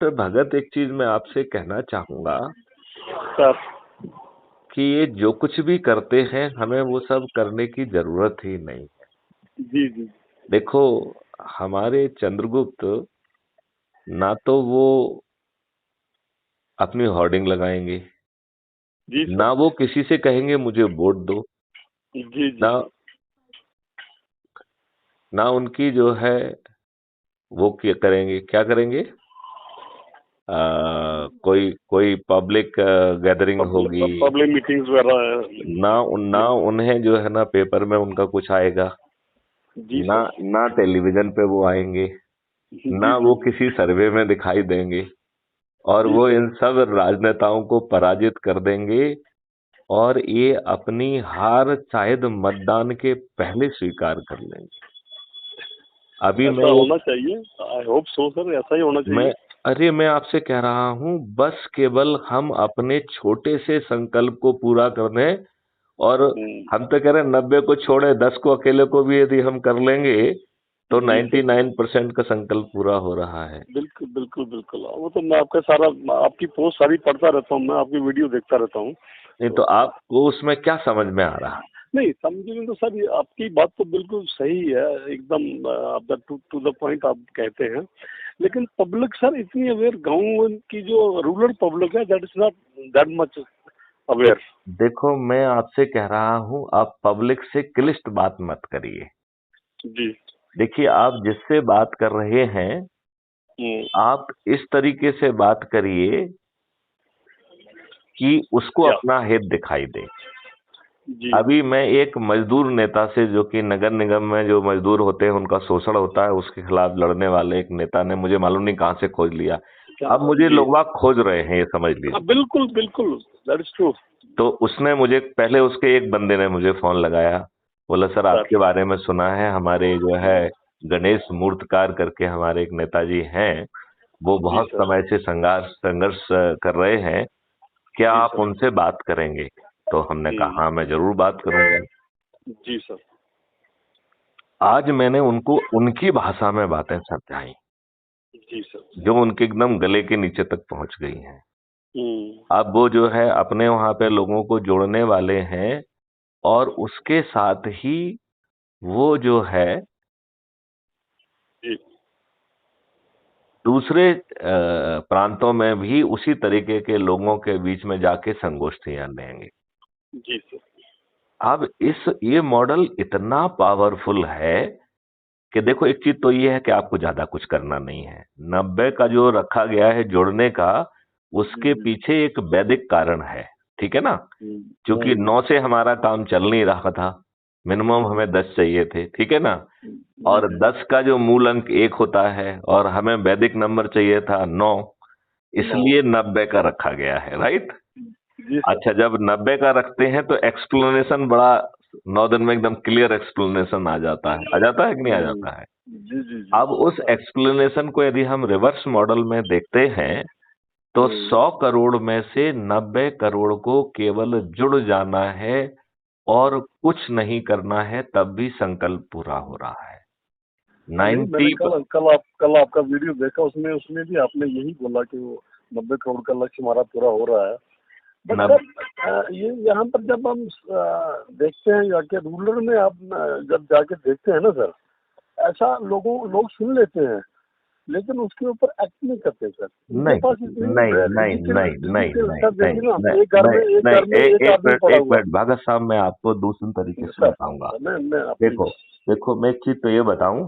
तो भगत, एक चीज मैं आपसे कहना चाहूंगा सर। कि ये जो कुछ भी करते हैं हमें वो सब करने की जरूरत ही नहीं है। जी जी देखो, हमारे चंद्रगुप्त ना तो वो अपनी होर्डिंग लगाएंगे, जी सर। ना वो किसी से कहेंगे मुझे वोट दो, जी जी ना सर। ना उनकी जो है वो क्या करेंगे, क्या करेंगे, कोई कोई पब्लिक गैदरिंग होगी, पब्लिक मीटिंग्स वगैरह। ना उन्हें जो है ना पेपर में उनका कुछ आएगा, जी ना सर। ना टेलीविजन पे वो आएंगे, जी ना जी वो जी किसी सर्वे में दिखाई देंगे, और जी वो सर। इन सब राजनेताओं को पराजित कर देंगे, और ये अपनी हार शायद मतदान के पहले स्वीकार कर लेंगे। अभी ऐसा होना चाहिए। आई होप सो सर, ऐसा ही होना मैं चाहिए। अरे मैं आपसे कह रहा हूं, बस केवल हम अपने छोटे से संकल्प को पूरा करने, और हम तो कह रहे हैं 90 को छोड़े 10 को अकेले को भी यदि हम कर लेंगे तो जी सर। 99% का संकल्प पूरा हो रहा है। बिल्कुल बिल्कुल बिल्कुल, वो तो मैं आपका सारा, आपकी पोस्ट सारी पढ़ता रहता हूँ, मैं आपकी वीडियो देखता रहता हूँ। नहीं तो तो आपको उसमें क्या समझ में आ रहा? नहीं समझेंगे तो सर, ये आपकी बात तो बिल्कुल सही है, एकदम आप टू द पॉइंट आप कहते हैं। लेकिन पब्लिक सर इतनी अवेयर, गाँव की जो रूरल पब्लिक है, that is not that much तो अवेयर। देखो, मैं आपसे कह रहा हूं, आप पब्लिक से क्लिष्ट बात मत करिए। जी। देखिए, आप जिससे बात कर रहे हैं, हम्म, आप इस तरीके से बात करिए कि उसको क्या? अपना हित दिखाई दे। जी अभी मैं एक मजदूर नेता से, जो कि नगर निगम में जो मजदूर होते हैं उनका शोषण होता है, उसके खिलाफ लड़ने वाले एक नेता ने मुझे मालूम नहीं कहां से खोज लिया। क्या? अब मुझे जी। लोग बाग खोज रहे हैं, ये समझ हाँ लीजिए। बिल्कुल बिल्कुल, दैट इज ट्रू। तो उसने मुझे पहले, उसके एक बंदे ने मुझे फोन लगाया, बोला सर सर। आपके बारे में सुना है, हमारे जो है गणेश मूर्तकार करके हमारे एक नेताजी हैं, वो जी बहुत सर। समय से संघर्ष संघर्ष कर रहे हैं, क्या जी आप सर। उनसे बात करेंगे? तो हमने कहा हाँ, मैं जरूर बात करूंगा। जी सर। आज मैंने उनको उनकी भाषा में बातें समझाई, जी सर। जो उनके एकदम गले के नीचे तक पहुंच गई हैं। हम्म। अब वो जो है अपने वहां पे लोगों को जोड़ने वाले हैं, और उसके साथ ही वो जो है जी दूसरे प्रांतों में भी उसी तरीके के लोगों के बीच में जाके संगोष्ठियां लेंगे। जी सर। अब ये मॉडल इतना पावरफुल है कि देखो, एक चीज तो ये है कि आपको ज्यादा कुछ करना नहीं है। 90 का जो रखा गया है जोड़ने का, उसके पीछे एक वैदिक कारण है, ठीक है ना? क्योंकि 9 से हमारा काम चल नहीं रहा था, मिनिमम हमें 10 चाहिए थे, ठीक है ना? जी और 10 का जो मूल अंक 1 होता है, और हमें वैदिक नंबर चाहिए था 9, नो। इसलिए 90 का रखा गया है, राइट? जी सर। अच्छा, जब 90 का रखते हैं तो एक्सप्लेनेशन बड़ा 9 दिन में एकदम क्लियर एक्सप्लेनेशन आ जाता है कि नहीं आ जाता है? जी जी जी अब उस आता है। एक्सप्लेनेशन को यदि हम रिवर्स मॉडल में देखते हैं, तो 100 करोड़ में से 90 करोड़ को केवल जुड़ जाना है, और कुछ नहीं करना है, तब भी संकल्प पूरा हो रहा है। हाँ नहीं, मैंने 90 कल आपका वीडियो देखा, उसमें उसमें भी आपने यही बोला कि वो 90 करोड़ का लक्ष्य हमारा पूरा हो रहा है। बट नब, सर ये यहाँ पर जब हम देखते हैं जाके रूरल में, आप जब जाके देखते हैं ना सर, ऐसा लोग सुन लेते हैं, लेकिन उसके ऊपर एक्ट नहीं करते सर। उनके नहीं पास इतनी नहीं नहीं डिजिटल नहीं नहीं डिजिटल नहीं सर, नहीं देखिए ना, नहीं नहीं एक नहीं, घर में एक आदमी पड़ा एक हुआ मिनट भगत साहब, मैं आपको दूसरे तरीके है से सर। बताऊंगा। मैं देखो, प्लीज। मैं एक चीज तो ये बताऊं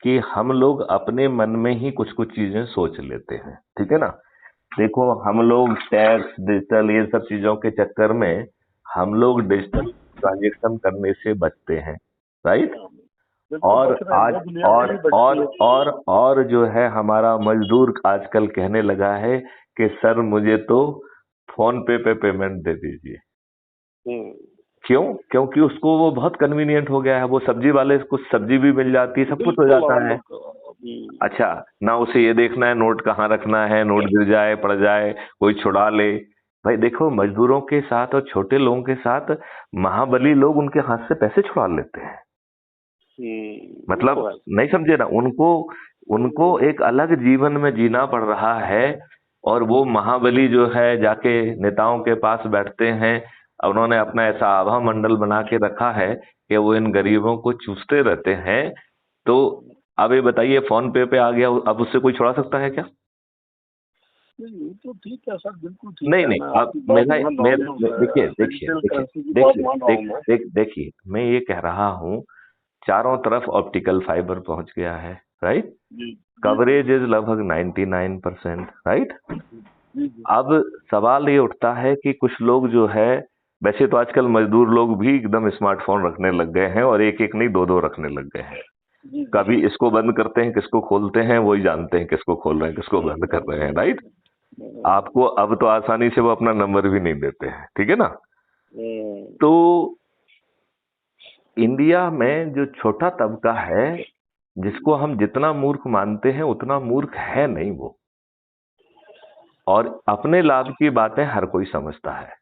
कि हम लोग अपने मन में ही कुछ कुछ चीजें सोच लेते हैं, ठीक है ना? देखो, हम लोग टैक्स, डिजिटल, ये सब चीजों के चक्कर में हम लोग डिजिटल ट्रांजेक्शन करने से बचते हैं, राइट? बिल्कुल और बच रहे हैं, आज वो दुनिया के लिए बचती है। और जो है हमारा मजदूर आजकल कहने लगा है कि सर मुझे तो फोन पे पेमेंट दे दीजिए। हम्म, क्यों? क्योंकि उसको वो बहुत कन्वीनियंट हो गया है, वो सब्जी वाले को सब्जी भी मिल जाती है, सब कुछ हो बिल्कुल जाता हम है। लोग अच्छा, ना उसे ये देखना है नोट कहाँ रखना है, नोट गिर जाए पड़ जाए कोई छुड़ा ले। भाई देखो, मजदूरों के साथ और छोटे लोगों के साथ महाबली लोग उनके हाथ से पैसे छुड़ा लेते हैं। वो तो मतलब है। नहीं समझे ना, उनको उनको एक अलग जीवन में जीना पड़ रहा है। और वो महाबली जो है जाके नेताओं के पास बैठते हैं, उन्होंने अपना ऐसा आभा मंडल बना के रखा है कि वो इन गरीबों को चूसते रहते हैं। तो अब ये बताइए, फोन पे आ गया, अब उससे कोई छुड़ा सकता है क्या? नहीं, ये तो ठीक है सर, बिल्कुल ठीक नहीं है, नहीं, मैं आप आपकी बात मेरा मान रहा मेरे हूँ, देखिए देखिए डिजिटल देखिए करेंसी की बात देखिए मान रहा देख हूँ मैं। देख देखिए, मैं ये कह रहा हूँ, चारों तरफ ऑप्टिकल फाइबर पहुंच गया है, राइट? जी जी कवरेज इज लगभग 99%, राइट? जी जी अब सवाल ये उठता है कि कुछ लोग जो है, वैसे तो आजकल मजदूर लोग भी एकदम स्मार्टफोन रखने लग गए हैं, और एक एक नहीं, दो दो रखने लग गए हैं। जी जी कभी इसको बंद करते हैं, किसको खोलते हैं, वही जानते हैं किसको खोल रहे हैं, किसको बंद कर रहे हैं, राइट? आपको अब तो आसानी से वो अपना नंबर भी नहीं देते हैं, ठीक है ना? तो इंडिया में जो छोटा तबका है, जिसको हम जितना मूर्ख मानते हैं उतना मूर्ख है नहीं वो, और अपने लाभ की बातें हर कोई समझता है।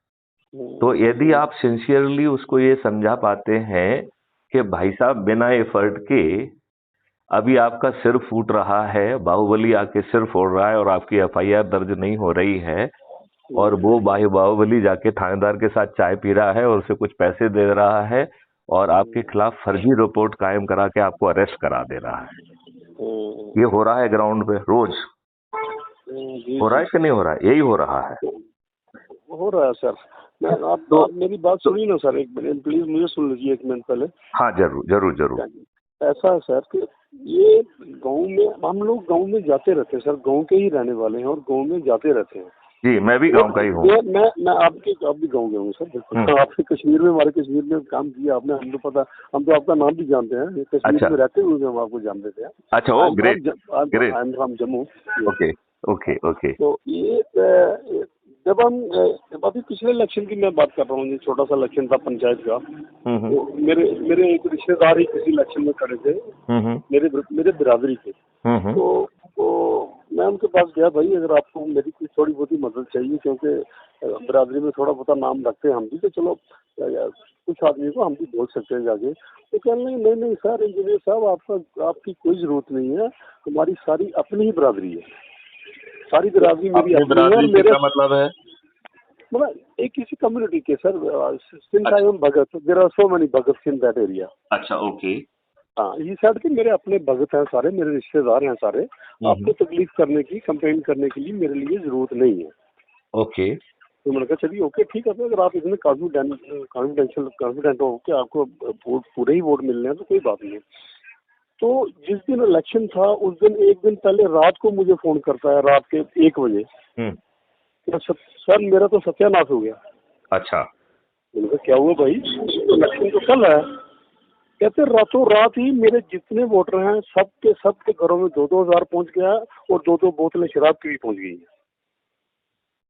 तो यदि आप सिंसियरली उसको ये समझा पाते हैं कि भाई साहब बिना एफर्ट के अभी आपका सिर फूट रहा है, बाहुबली आके सिर फोड़ रहा है और आपकी एफआईआर दर्ज नहीं हो रही है, और वो बाहुबली जाके थानेदार के साथ चाय पी रहा है और उसे कुछ पैसे दे रहा है, और आपके खिलाफ फर्जी रिपोर्ट कायम करा के आपको अरेस्ट करा दे रहा है। ये हो रहा है ग्राउंड पे रोज, हो रहा है कि नहीं हो रहा है? यही हो रहा है। हो रहा है सर। मैं आप मेरी बात सुनिए ना सर, एक मिनट प्लीज, मुझे सुन लीजिए एक मिनट पहले। हाँ जरूर जरूर जरूर। ऐसा है सर कि ये गांव में, हम लोग गांव में जाते रहते हैं सर, गांव के ही रहने वाले हैं और गांव में जाते रहते हैं। जी, मैं भी गांव का ही हूँ। मैं आप भी गांव के होंगे सर, बिल्कुल। आपने कश्मीर में, हमारे कश्मीर में काम किया आपने, हम तो पता, हम तो आपका नाम भी जानते हैं, कश्मीर में रहते हुए हम आपको जानते थे। अच्छा, oh great great. I am from Jammu. Okay okay okay. तो ये जब अभी पिछले इलेक्शन की मैं बात कर रहा हूँ, ये छोटा सा इलेक्शन था पंचायत का। तो मेरे एक रिश्तेदार ही किसी इलेक्शन में खड़े थे, मेरे बिरादरी के। तो मैं उनके पास गया, भाई अगर आपको मेरी कुछ थोड़ी बहुत ही मदद चाहिए, क्योंकि बिरादरी में थोड़ा बहुत नाम रखते हैं हम भी, तो चलो कुछ आदमी को हम भी बोल सकते हैं जाके। तो कहने लगे नहीं सर, इंजीनियर साहब आपकी कोई जरूरत नहीं है, हमारी सारी अपनी ही बिरादरी है, सारी बिरादरी मेरी अपनी है। मेरा मतलब है, मतलब एक किसी कम्युनिटी के sir, since I am Bhagat, there are so many Bhagat in that area. अच्छा, ओके। हाँ, ये साइड के मेरे अपने भगत हैं सारे, मेरे रिश्तेदार हैं सारे। आपको तकलीफ करने की, कंप्लेन करने के लिए मेरे लिए जरूरत नहीं है। ओके। तो मैंने कहा चलिए ओके ठीक है, तो अगर आप इसमें कॉन्फिडेंट हो कि आपको वोट, पूरे ही वोट मिलने हैं, तो कोई बात नहीं। तो जिस दिन इलेक्शन था उस दिन, एक दिन पहले रात को मुझे फोन करता है, रात के 1 बजे। सर मेरा तो सत्यानाश हो गया। अच्छा। मैंने कहा क्या हुआ भाई, इलेक्शन तो कल है। कहते रातों रात ही मेरे जितने वोटर हैं सबके घरों में 2-2 हजार पहुंच गया, और 2-2 बोतलें शराब की भी पहुंच गई है,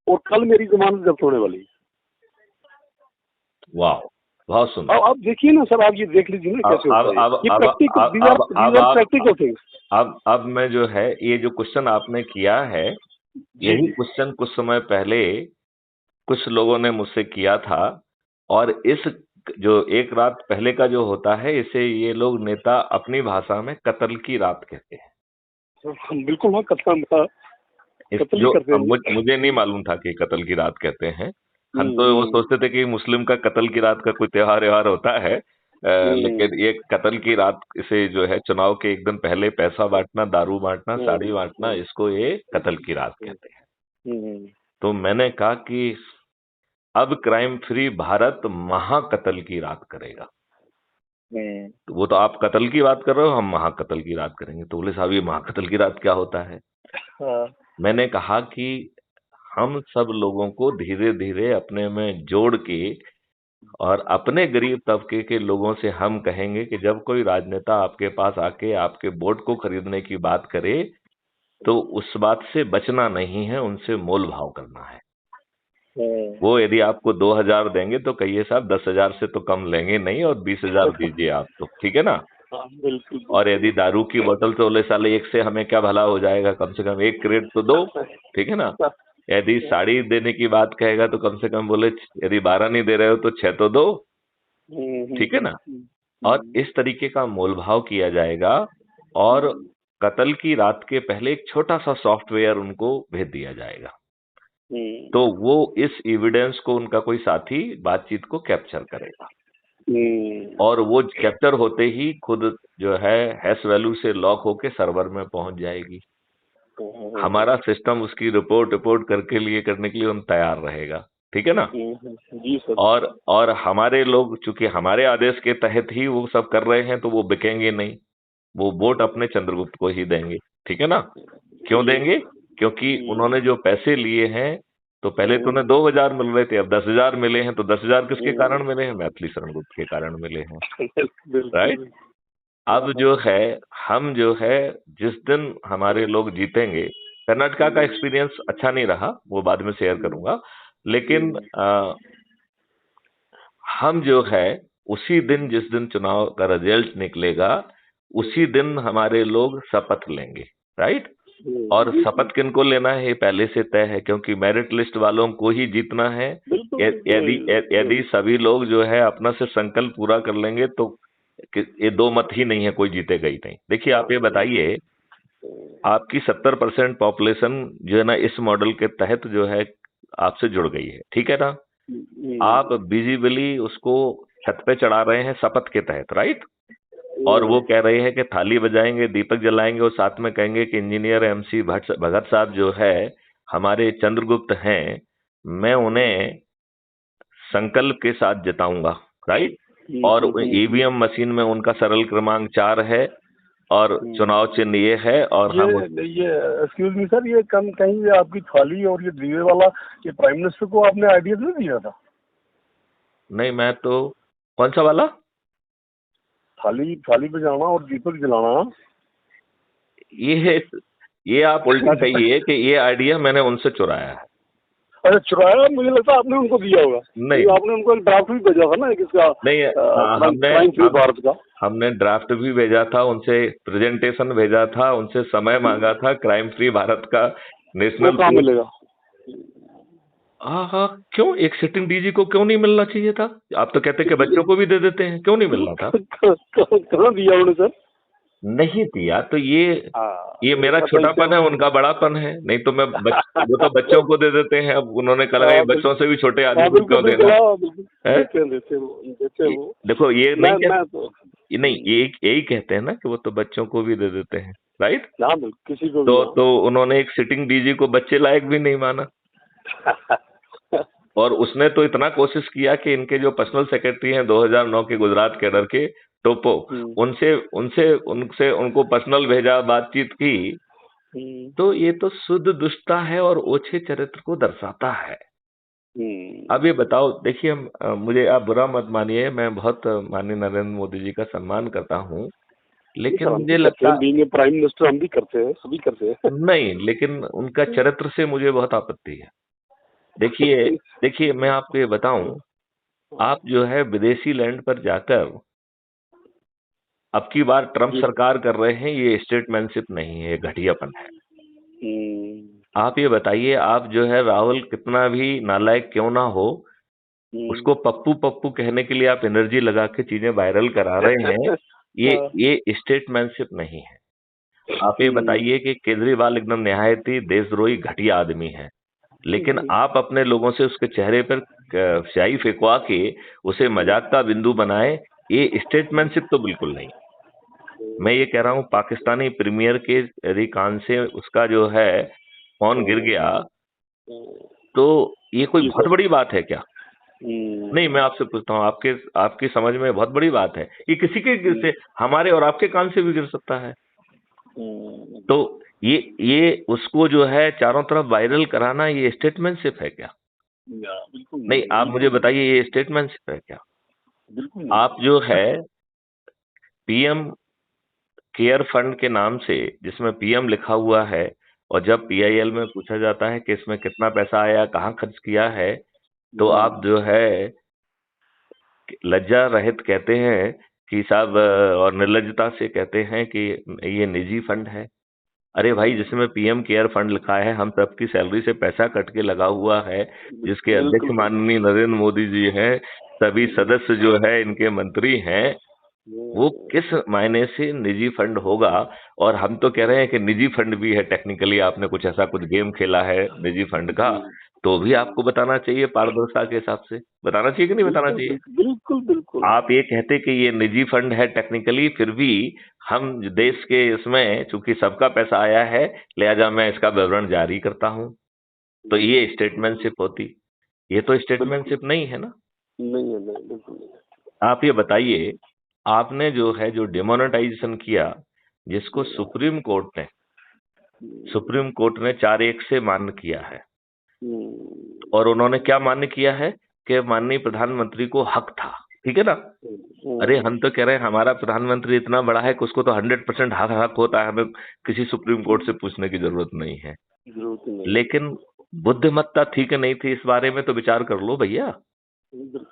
और कल मेरी जमानत जब्त होने वाली है। वाह, बहुत सुंदर। अब आप देखिए ना सर, आप ये देख लीजिए ना कैसे होता है। ये प्रैक्टिकल थिंग्स। अब मैं जो है, ये जो क्वेश्चन आपने किया है, यही क्वेश्चन कुछ समय पहले कुछ लोगों ने मुझसे किया था, और इस जो एक रात पहले का जो होता है, इसे ये लोग नेता अपनी भाषा में कत्ल की रात कहते हैं। बिल्कुल, हाँ, कत्ल करते हैं। मुझे नहीं मालूम था कि कत्ल की रात कहते हैं। हम तो वो सोचते थे कि मुस्लिम का कत्ल की रात का कोई त्योहार होता है, लेकिन ये कत्ल की रात, इसे जो है चुनाव के एक दिन पहले पैसा बांटना, दारू बांटना, साड़ी बांटना, इसको ये कत्ल की रात कहते हैं। तो मैंने कहा कि अब क्राइम फ्री भारत महाकत्ल की रात करेगा। तो वो तो आप कत्ल की बात कर रहे हो, हम महाकत्ल की रात करेंगे। तो बोले साहब, ये महाकत्ल की रात क्या होता है? मैंने कहा कि हम सब लोगों को धीरे धीरे अपने में जोड़ के, और अपने गरीब तबके के लोगों से हम कहेंगे कि जब कोई राजनेता आपके पास आके आपके वोट को खरीदने की बात करे, तो उस बात से बचना नहीं है, उनसे मोल भाव करना है। वो यदि आपको 2000 देंगे तो कहिए साहब 10,000 से तो कम लेंगे नहीं, और 20,000 दीजिए आप, तो ठीक है ना? बिल्कुल। और यदि दारू की बोतल तो बोले साले एक से हमें क्या भला हो जाएगा, कम से कम 1 क्रेट तो दो, ठीक है ना? यदि साड़ी देने की बात कहेगा तो कम से कम बोले यदि 12 नहीं दे रहे हो तो 6 तो दो, ठीक है ना? और इस तरीके का मोल भाव किया जाएगा, और कत्ल की रात के पहले एक छोटा सा सॉफ्टवेयर उनको भेज दिया जाएगा। तो वो इस एविडेंस को उनका कोई साथी बातचीत को कैप्चर करेगा, और वो कैप्चर होते ही खुद जो है हैश वैल्यू से लॉक होके सर्वर में पहुंच जाएगी। हमारा सिस्टम उसकी रिपोर्ट रिपोर्ट करने के लिए उन तैयार रहेगा, ठीक है ना। जी सर। और हमारे लोग चूंकि हमारे आदेश के तहत ही वो सब कर रहे हैं, तो वो बिकेंगे नहीं, वो वोट अपने चंद्रगुप्त को ही देंगे, ठीक है ना। क्यों देंगे? क्योंकि उन्होंने जो पैसे लिए हैं, तो पहले तो उन्हें 2,000 मिल रहे थे, अब 10,000 मिले हैं, तो 10,000 किसके कारण मिले हैं? मैथिली शरण गुप्त के कारण मिले हैं, राइट। अब जो है हम जो है जिस दिन हमारे लोग जीतेंगे, कर्नाटका का एक्सपीरियंस अच्छा नहीं रहा, वो बाद में शेयर करूंगा, लेकिन हम जो है उसी दिन, जिस दिन चुनाव का रिजल्ट निकलेगा, उसी दिन हमारे लोग शपथ लेंगे, राइट। और शपथ किनको लेना है ये पहले से तय है, क्योंकि मेरिट लिस्ट वालों को ही जीतना है। यदि सभी लोग जो है अपना से संकल्प पूरा कर लेंगे, तो ये दो मत ही नहीं है, कोई जीतेगा ही नहीं। देखिए आप ये बताइए, आपकी 70% पॉपुलेशन जो है ना इस मॉडल के तहत जो है आपसे जुड़ गई है, ठीक है ना। आप विजिबली उसको छत पे चढ़ा रहे हैं शपथ के तहत, राइट। और वो कह रहे हैं कि थाली बजाएंगे, दीपक जलाएंगे, और साथ में कहेंगे कि इंजीनियर MC भगत साहब जो है हमारे चंद्रगुप्त हैं, मैं उन्हें संकल्प के साथ जिताऊंगा, राइट। और EVM मशीन में उनका सरल क्रमांक 4 है, और चुनाव चिन्ह ये है, और ये एक्सक्यूज मी सर, ये कहीं आपकी थाली और ये दीवे वाला, ये प्राइम मिनिस्टर को आपने आइडिया नहीं दिया था? नहीं, मैं तो कौन सा वाला? थाली बजाना और दीपक जलाना, ये आप उल्टा कहिए कि ये आइडिया मैंने उनसे चुराया है। अरे चुराया? मुझे लगता है आपने उनको दिया होगा। नहीं, आपने उनको एक ड्राफ्ट भी भेजा था ना किसका? नहीं, भारत का हमने ड्राफ्ट भी भेजा था, उनसे प्रेजेंटेशन भेजा था, उनसे समय मांगा था। क्राइम फ्री भारत का नेशनल कहाँ मिलेगा? हाँ, क्यों? एक सिटिंग DG को क्यों नहीं मिलना चाहिए था? आप तो कहते कि बच्चों को भी दे देते हैं, क्यों नहीं मिलना था? कहाँ दिया उन्होंने सर? नहीं दिया तो ये मेरा छोटापन है, उनका बड़ापन है। नहीं तो मैं वो तो बच्चों को दे देते हैं, अब उन्होंने कहा ये बच्चों से भी छोटे आदमी को क्यों देना? देखो ये नहीं, यही कहते हैं ना कि वो तो बच्चों को भी दे देते हैं, राइट। किसी को तो उन्होंने एक सिटिंग DG को बच्चे लायक भी नहीं माना। और उसने तो इतना कोशिश किया कि इनके जो पर्सनल सेक्रेटरी हैं 2009 के गुजरात कैडर के टोपो, उनको पर्सनल भेजा, बातचीत की। तो ये तो शुद्ध दुष्टता है और ओछे चरित्र को दर्शाता है। अब ये बताओ, देखिए मुझे आप बुरा मत मानिए, मैं बहुत माननीय नरेंद्र मोदी जी का सम्मान करता हूँ, लेकिन मुझे लगता है प्राइम मिनिस्टर हम भी करते हैं, सभी करते हैं। नहीं, लेकिन उनका चरित्र से मुझे बहुत आपत्ति है। देखिए मैं आपको ये बताऊं, आप जो है विदेशी लैंड पर जाकर अब की बार ट्रम्प सरकार कर रहे हैं, ये स्टेटमैनशिप नहीं है, घटियापन है। आप ये बताइए, आप जो है राहुल कितना भी नालायक क्यों ना हो, उसको पप्पू पप्पू कहने के लिए आप एनर्जी लगा के चीजें वायरल करा रहे हैं, ये स्टेटमैनशिप नहीं है। आप ये बताइए कि केजरीवाल एकदम निहायती देशद्रोही घटिया आदमी है, लेकिन आप अपने लोगों से उसके चेहरे पर स्याही फेंकवा के उसे मजाक का बिंदु बनाए, ये स्टेटमैनशिप तो बिल्कुल नहीं। मैं ये कह रहा हूँ, पाकिस्तानी प्रीमियर के यदि कान से उसका जो है फोन गिर गया, तो ये कोई बहुत बड़ी बात है क्या? नहीं, मैं आपसे पूछता हूँ, आपकी समझ में बहुत बड़ी बात है? ये किसी के से, हमारे और आपके कान से भी गिर सकता है। तो ये उसको जो है चारों तरफ वायरल कराना, ये स्टेटमैनशिप है क्या? नहीं, आप मुझे बताइए, ये स्टेटमैनशिप है क्या? आप जो है PM केयर फंड के नाम से, जिसमें PM लिखा हुआ है, और जब PIL में पूछा जाता है कि इसमें कितना पैसा आया, कहाँ खर्च किया है, तो आप जो है लज्जा रहित कहते हैं कि साहब, और निर्लज्जता से कहते हैं कि ये निजी फंड है। अरे भाई, जिसमें PM केयर फंड लिखा है, हम सबकी सैलरी से पैसा कट के लगा हुआ है, जिसके अध्यक्ष माननीय नरेंद्र मोदी जी हैं, सभी सदस्य जो है इनके मंत्री हैं, वो किस मायने से निजी फंड होगा? और हम तो कह रहे हैं कि निजी फंड भी है, टेक्निकली आपने कुछ ऐसा कुछ गेम खेला है निजी फंड का, जी तो भी आपको बताना चाहिए, पारदर्शिता के हिसाब से बताना चाहिए कि नहीं बताना बिल्कुल चाहिए? बिल्कुल बिल्कुल बिल्कुल। आप ये कहते कि ये निजी फंड है टेक्निकली, फिर भी हम देश के इसमें चूंकि सबका पैसा आया है, लिहाजा मैं इसका विवरण जारी करता हूं, तो ये स्टेटमेंटशिप होती। ये तो बिल्कुल स्टेटमेंटशिप नहीं है ना। नहीं है, नहीं बिल्कुल नहीं है। आप ये बताइए, आपने जो है जो डिमोनेटाइजेशन किया, जिसको सुप्रीम कोर्ट ने 4-1 से मान्य किया है, हम्म, और उन्होंने क्या मान्य किया है कि माननीय प्रधानमंत्री को हक था, ठीक है ना? अरे हम तो कह रहे हैं हमारा प्रधानमंत्री इतना बड़ा है कि उसको तो 100% हक हक होता है, हमें किसी सुप्रीम कोर्ट से पूछने की जरूरत नहीं है। जरूरत ही नहीं है। लेकिन बुद्धिमत्ता थी कि नहीं थी, इस बारे में तो विचार कर लो भैया। बिल्कुल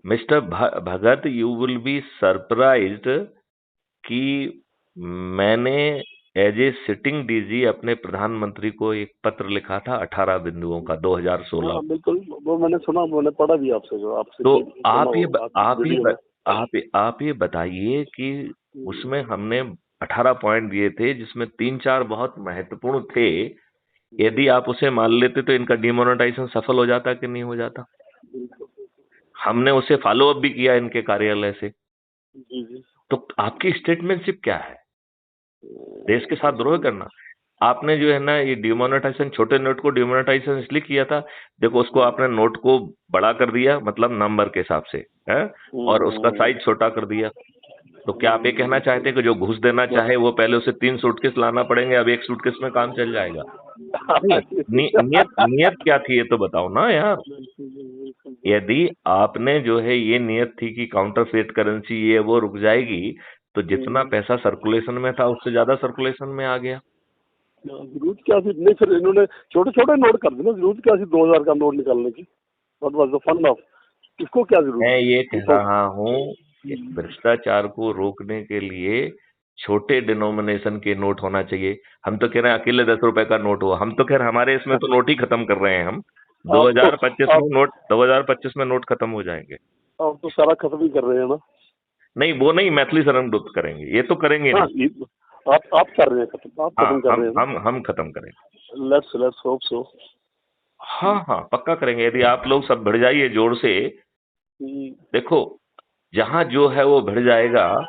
mister Bhagat, you will be surprised कि मैंने एज ए सिटिंग डीजी अपने प्रधानमंत्री को एक पत्र लिखा था 18 बिंदुओं का, 2016 हाँ में। बिल्कुल, वो मैंने सुना, मैंने पढ़ा भी आपसे, जो आपसे तो सुना वो आपकी वीडियो में। आप ये बताइए कि हम्म, उसमें हमने 18 पॉइंट दिए थे, जिसमें 3-4 बहुत महत्वपूर्ण थे। यदि आप उसे मान लेते तो इनका डिमोनेटाइजेशन सफल हो जाता कि नहीं हो जाता? बिल्कुल हमने उसे फॉलो अप भी किया इनके कार्यालय से। जी जी। तो आपकी स्टेटमेंटशिप क्या है? देश के साथ द्रोह बिल्कुल। करना। आपने जो है ना ये डिमोनेटाइजेशन, छोटे नोट को डिमोनेटाइजेशन इसलिए किया था, देखो उसको आपने नोट को बड़ा कर दिया, मतलब नंबर के हिसाब से है, और उसका साइज छोटा कर दिया। तो क्या आप ये कहना बिल्कुल। चाहते हैं कि जो घूस देना चाहे वो पहले उसे 3 सूटकेस लाना पड़ेंगे, अब 1 सूटकेस में काम चल जाएगा? नहीं, नियत नियत क्या थी ये तो बताओ ना यार। बिल्कुल यदि आपने जो है ये नियत थी कि काउंटरफेट करेंसी ये वो रुक जाएगी, तो जितना पैसा सर्कुलेशन में था उससे ज्यादा सर्कुलेशन में आ गया। जरूरत क्या थी? नहीं, फिर इन्होंने छोटे छोटे नोट कर दिए ना, जरूरत क्या थी 2000 का नोट निकालने की? What was the fun of? इसको क्या जरूरत मैं थी? ये कह इनको रहा हूं कि भ्रष्टाचार को रोकने के लिए छोटे डिनोमिनेशन के नोट होना चाहिए। हम तो कह रहे हैं अकेले 10 रुपए का नोट हुआ, हम तो कह रहे हैं हमारे इसमें तो नोट ही खत्म कर रहे हैं हम। आप तो 2025 आप में नोट 2025 में नोट खत्म हो जाएंगे। आप तो सारा खत्म ही कर रहे हैं ना। नहीं, वो नहीं, मैथिली शरण गुप्त करेंगे, ये तो करेंगे हाँ, नहीं। आप कर रहे हैं खत्म, आप हाँ, खत्म कर हम रहे हैं हम हम खत्म करेंगे। ना। Let's hope so. हाँ हाँ, पक्का करेंगे, यदि आप लोग सब भिड़ जाइए जोर से। देखो, जहां जो है वो भिड़ जाएगा।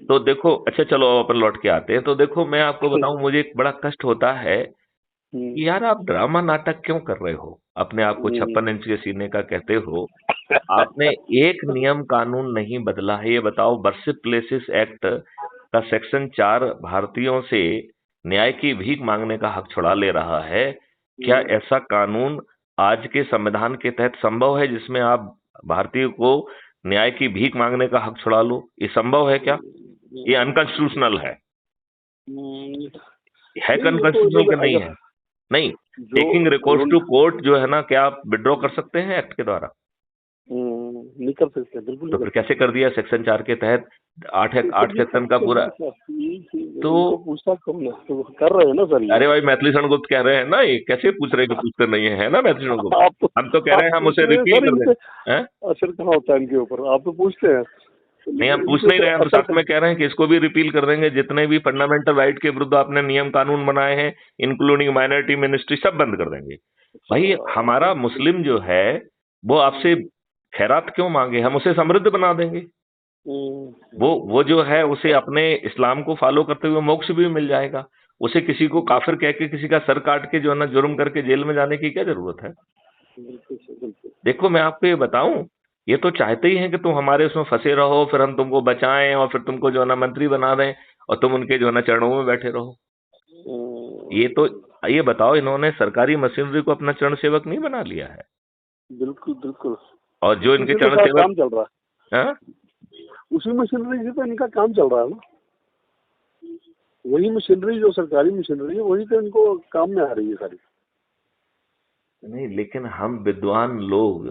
तो देखो, अच्छा चलो अब अपन लौट के आते हैं। तो देखो, मैं आपको बताऊं, मुझे एक बड़ा कष्ट होता है कि यार आप ड्रामा नाटक क्यों कर रहे हो? अपने आप को 56 इंच के सीने का कहते हो। आपने एक नियम कानून नहीं बदला है, ये बताओ। बर्सिप प्लेसेस एक्ट का सेक्शन 4 भारतीयों से न्याय की भीख मांगने का हक छुड़ा ले रहा है। क्या ऐसा कानून आज के संविधान के तहत संभव है, जिसमें आप भारतीय को न्याय की भीख मांगने का हक छुड़ा लो? ये संभव है क्या? ये अनकॉन्स्टिट्यूशनल है नहीं, वो तो अनकॉन्स्टिट्यूशनल इन्होंने कि नहीं अगर है? नहीं। जो टेकिंग रिकॉर्स उन्होंने टू कोर्ट जो है ना, क्या आप विड्रॉ कर सकते हैं एक्ट के द्वारा? नहीं कर सकते, बिल्कुल तो नहीं कर फिर कैसे सकते। कर दिया सेक्शन 4 के तहत? आठ तो आठ फिर ये सेक्शन सब का पूरा। चलिए सर, तो इनको पूछता कौन है? तो कर रहे हैं ना सर ये। अरे भाई, मैथिली शरण गुप्त कह रहे हैं ना, ये कैसे पूछ रहे हैं कि पूछते नहीं है ना मैथिली शरण गुप्त? हम तो कह आप रहे हैं हम पूछ उसे रहे हैं रिपील सर, कर इनसे दें हैं? असर कहाँ होता है इनके ऊपर? आप तो पूछते हैं, नहीं, हम लेकिन पूछ इनके नहीं ऊपर रहे हैं, हम असर साथ में कह रहे हैं कि इसको भी रिपील कर देंगे। जितने भी फंडामेंटल राइट के विरुद्ध आपने नियम कानून बनाए हैं, इंक्लूडिंग माइनॉरिटी मिनिस्ट्री, सब बंद कर देंगे। भाई, हमारा मुस्लिम जो है वो आपसे खैरात क्यों मांगे? हम उसे समृद्ध बना देंगे। वो जो है उसे अपने इस्लाम को फॉलो करते हुए मोक्ष भी मिल जाएगा। उसे किसी को काफिर कह के, किसी का सर काट के जो है ना जुर्म करके जेल में जाने की क्या जरूरत है? बिल्कुल सर, बिल्कुल। देखो, मैं आपको ये बताऊं, ये तो चाहते ही हैं कि तुम हमारे उसमें फंसे रहो, फिर हम तुमको बचाएं और फिर तुमको जो है ना मंत्री बना दें, और तुम उनके जो है ना चरणों में बैठे रहो। ये तो, ये बताओ, इन्होंने सरकारी मशीनरी को अपना चरण सेवक नहीं बना लिया है? बिल्कुल बिल्कुल। और जो उसी इनके से तो चरण सारा सेवक काम चल रहा हैं, है, उसी मशीनरी से तो इनका काम चल रहा है ना। वही मशीनरी, जो सरकारी मशीनरी है, वही तो इनको काम में आ रही है सारी। नहीं, लेकिन हम विद्वान लोग।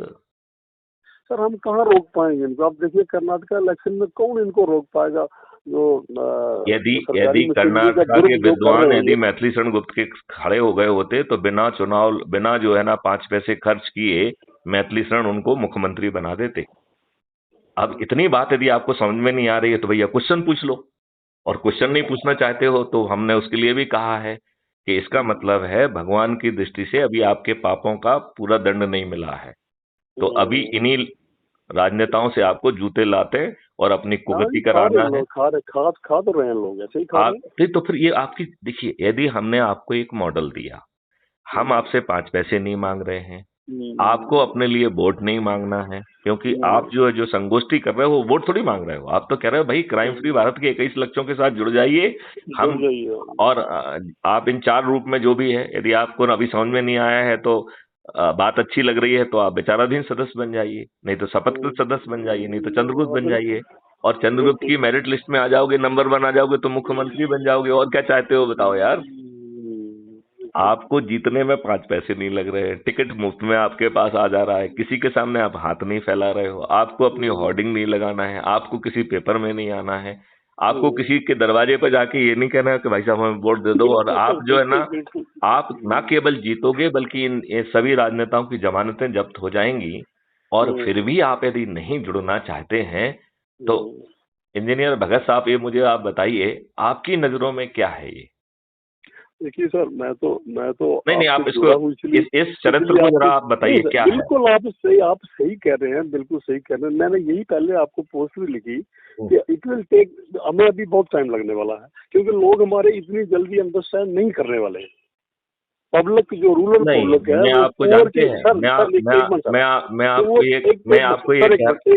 सर हम कहाँ रोक पाएंगे इनको? आप देखिए कर्नाटका इलेक्शन में कौन इनको रोक पाएगा? जो यदि सरकारी यदि मशीनरी का कर्नाटका के दुरुपयोग कर विद्वान रहे हैं यदि ये। मैथिली शरण गुप्त के खड़े हो गए होते, तो बिना चुनाव, बिना जो है ना 5 पैसे खर्च किए मैथिली शरण उनको मुख्यमंत्री बना देते। अब इतनी बात यदि आपको समझ में नहीं आ रही है तो भैया क्वेश्चन पूछ लो, और क्वेश्चन नहीं पूछना चाहते हो तो हमने उसके लिए भी कहा है कि इसका मतलब है भगवान की दृष्टि से अभी आपके पापों का पूरा दंड नहीं मिला है, तो अभी इन्हीं राजनेताओं से आपको जूते लाते और अपनी कुगति खा कराना रहे है। लोग, खा तो रहे हैं लोग, ऐसे ही खा रहे हैं। तो फिर ये आपकी देखिए, यदि हमने आपको एक मॉडल दिया, हम आपसे 5 पैसे नहीं मांग रहे हैं, आपको अपने लिए वोट नहीं मांगना है, क्योंकि आप जो संगोष्ठी कर रहे हो वो वोट थोड़ी मांग रहे हो, आप तो कह रहे हो भाई क्राइम फ्री भारत के 21 लक्ष्यों के साथ जुड़ जाइए हम। और आप इन 4 रूप में जो भी है, यदि आपको अभी समझ में नहीं आया है तो बात अच्छी लग रही है तो आप विचाराधीन सदस्य बन जाइए, नहीं तो शपथकृत सदस्य बन जाइए, नहीं तो चंद्रगुप्त बन जाइए, और चंद्रगुप्त की मेरिट लिस्ट में आ जाओगे, नंबर 1 आ जाओगे तो मुख्यमंत्री बन जाओगे। और क्या चाहते हो बताओ यार। आपको जीतने में 5 पैसे नहीं लग रहे हैं, टिकट मुफ्त में आपके पास आ जा रहा है, किसी के सामने आप हाथ नहीं फैला रहे हो, आपको अपनी होर्डिंग नहीं लगाना है, आपको किसी पेपर में नहीं आना है, आपको किसी के दरवाजे पर जाके ये नहीं कहना है कि भाई साहब हमें वोट दे दो, और आप जो है ना, आप ना केवल जीतोगे बल्कि इन सभी राजनेताओं की जमानतें जब्त हो जाएंगी। और फिर भी आप यदि नहीं जुड़ना चाहते हैं तो इंजीनियर भगत साहब, ये मुझे आप बताइए, आपकी नजरों में क्या है ये? देखिए सर, मैं तो नहीं, आप इसको इस चरित्र को जरा आप बताइए क्या है। बिल्कुल आप सही कह रहे हैं, बिल्कुल सही कह रहे हैं। मैंने यही पहले आपको पोस्ट भी लिखी कि इट विल टेक, हमें अभी बहुत टाइम लगने वाला है, क्योंकि लोग हमारे इतनी जल्दी अंडरस्टैंड नहीं करने वाले हैं। पब्लिक जो रूरल पब्लिक है, मैं आपको जानते हैं, मैं आपको एक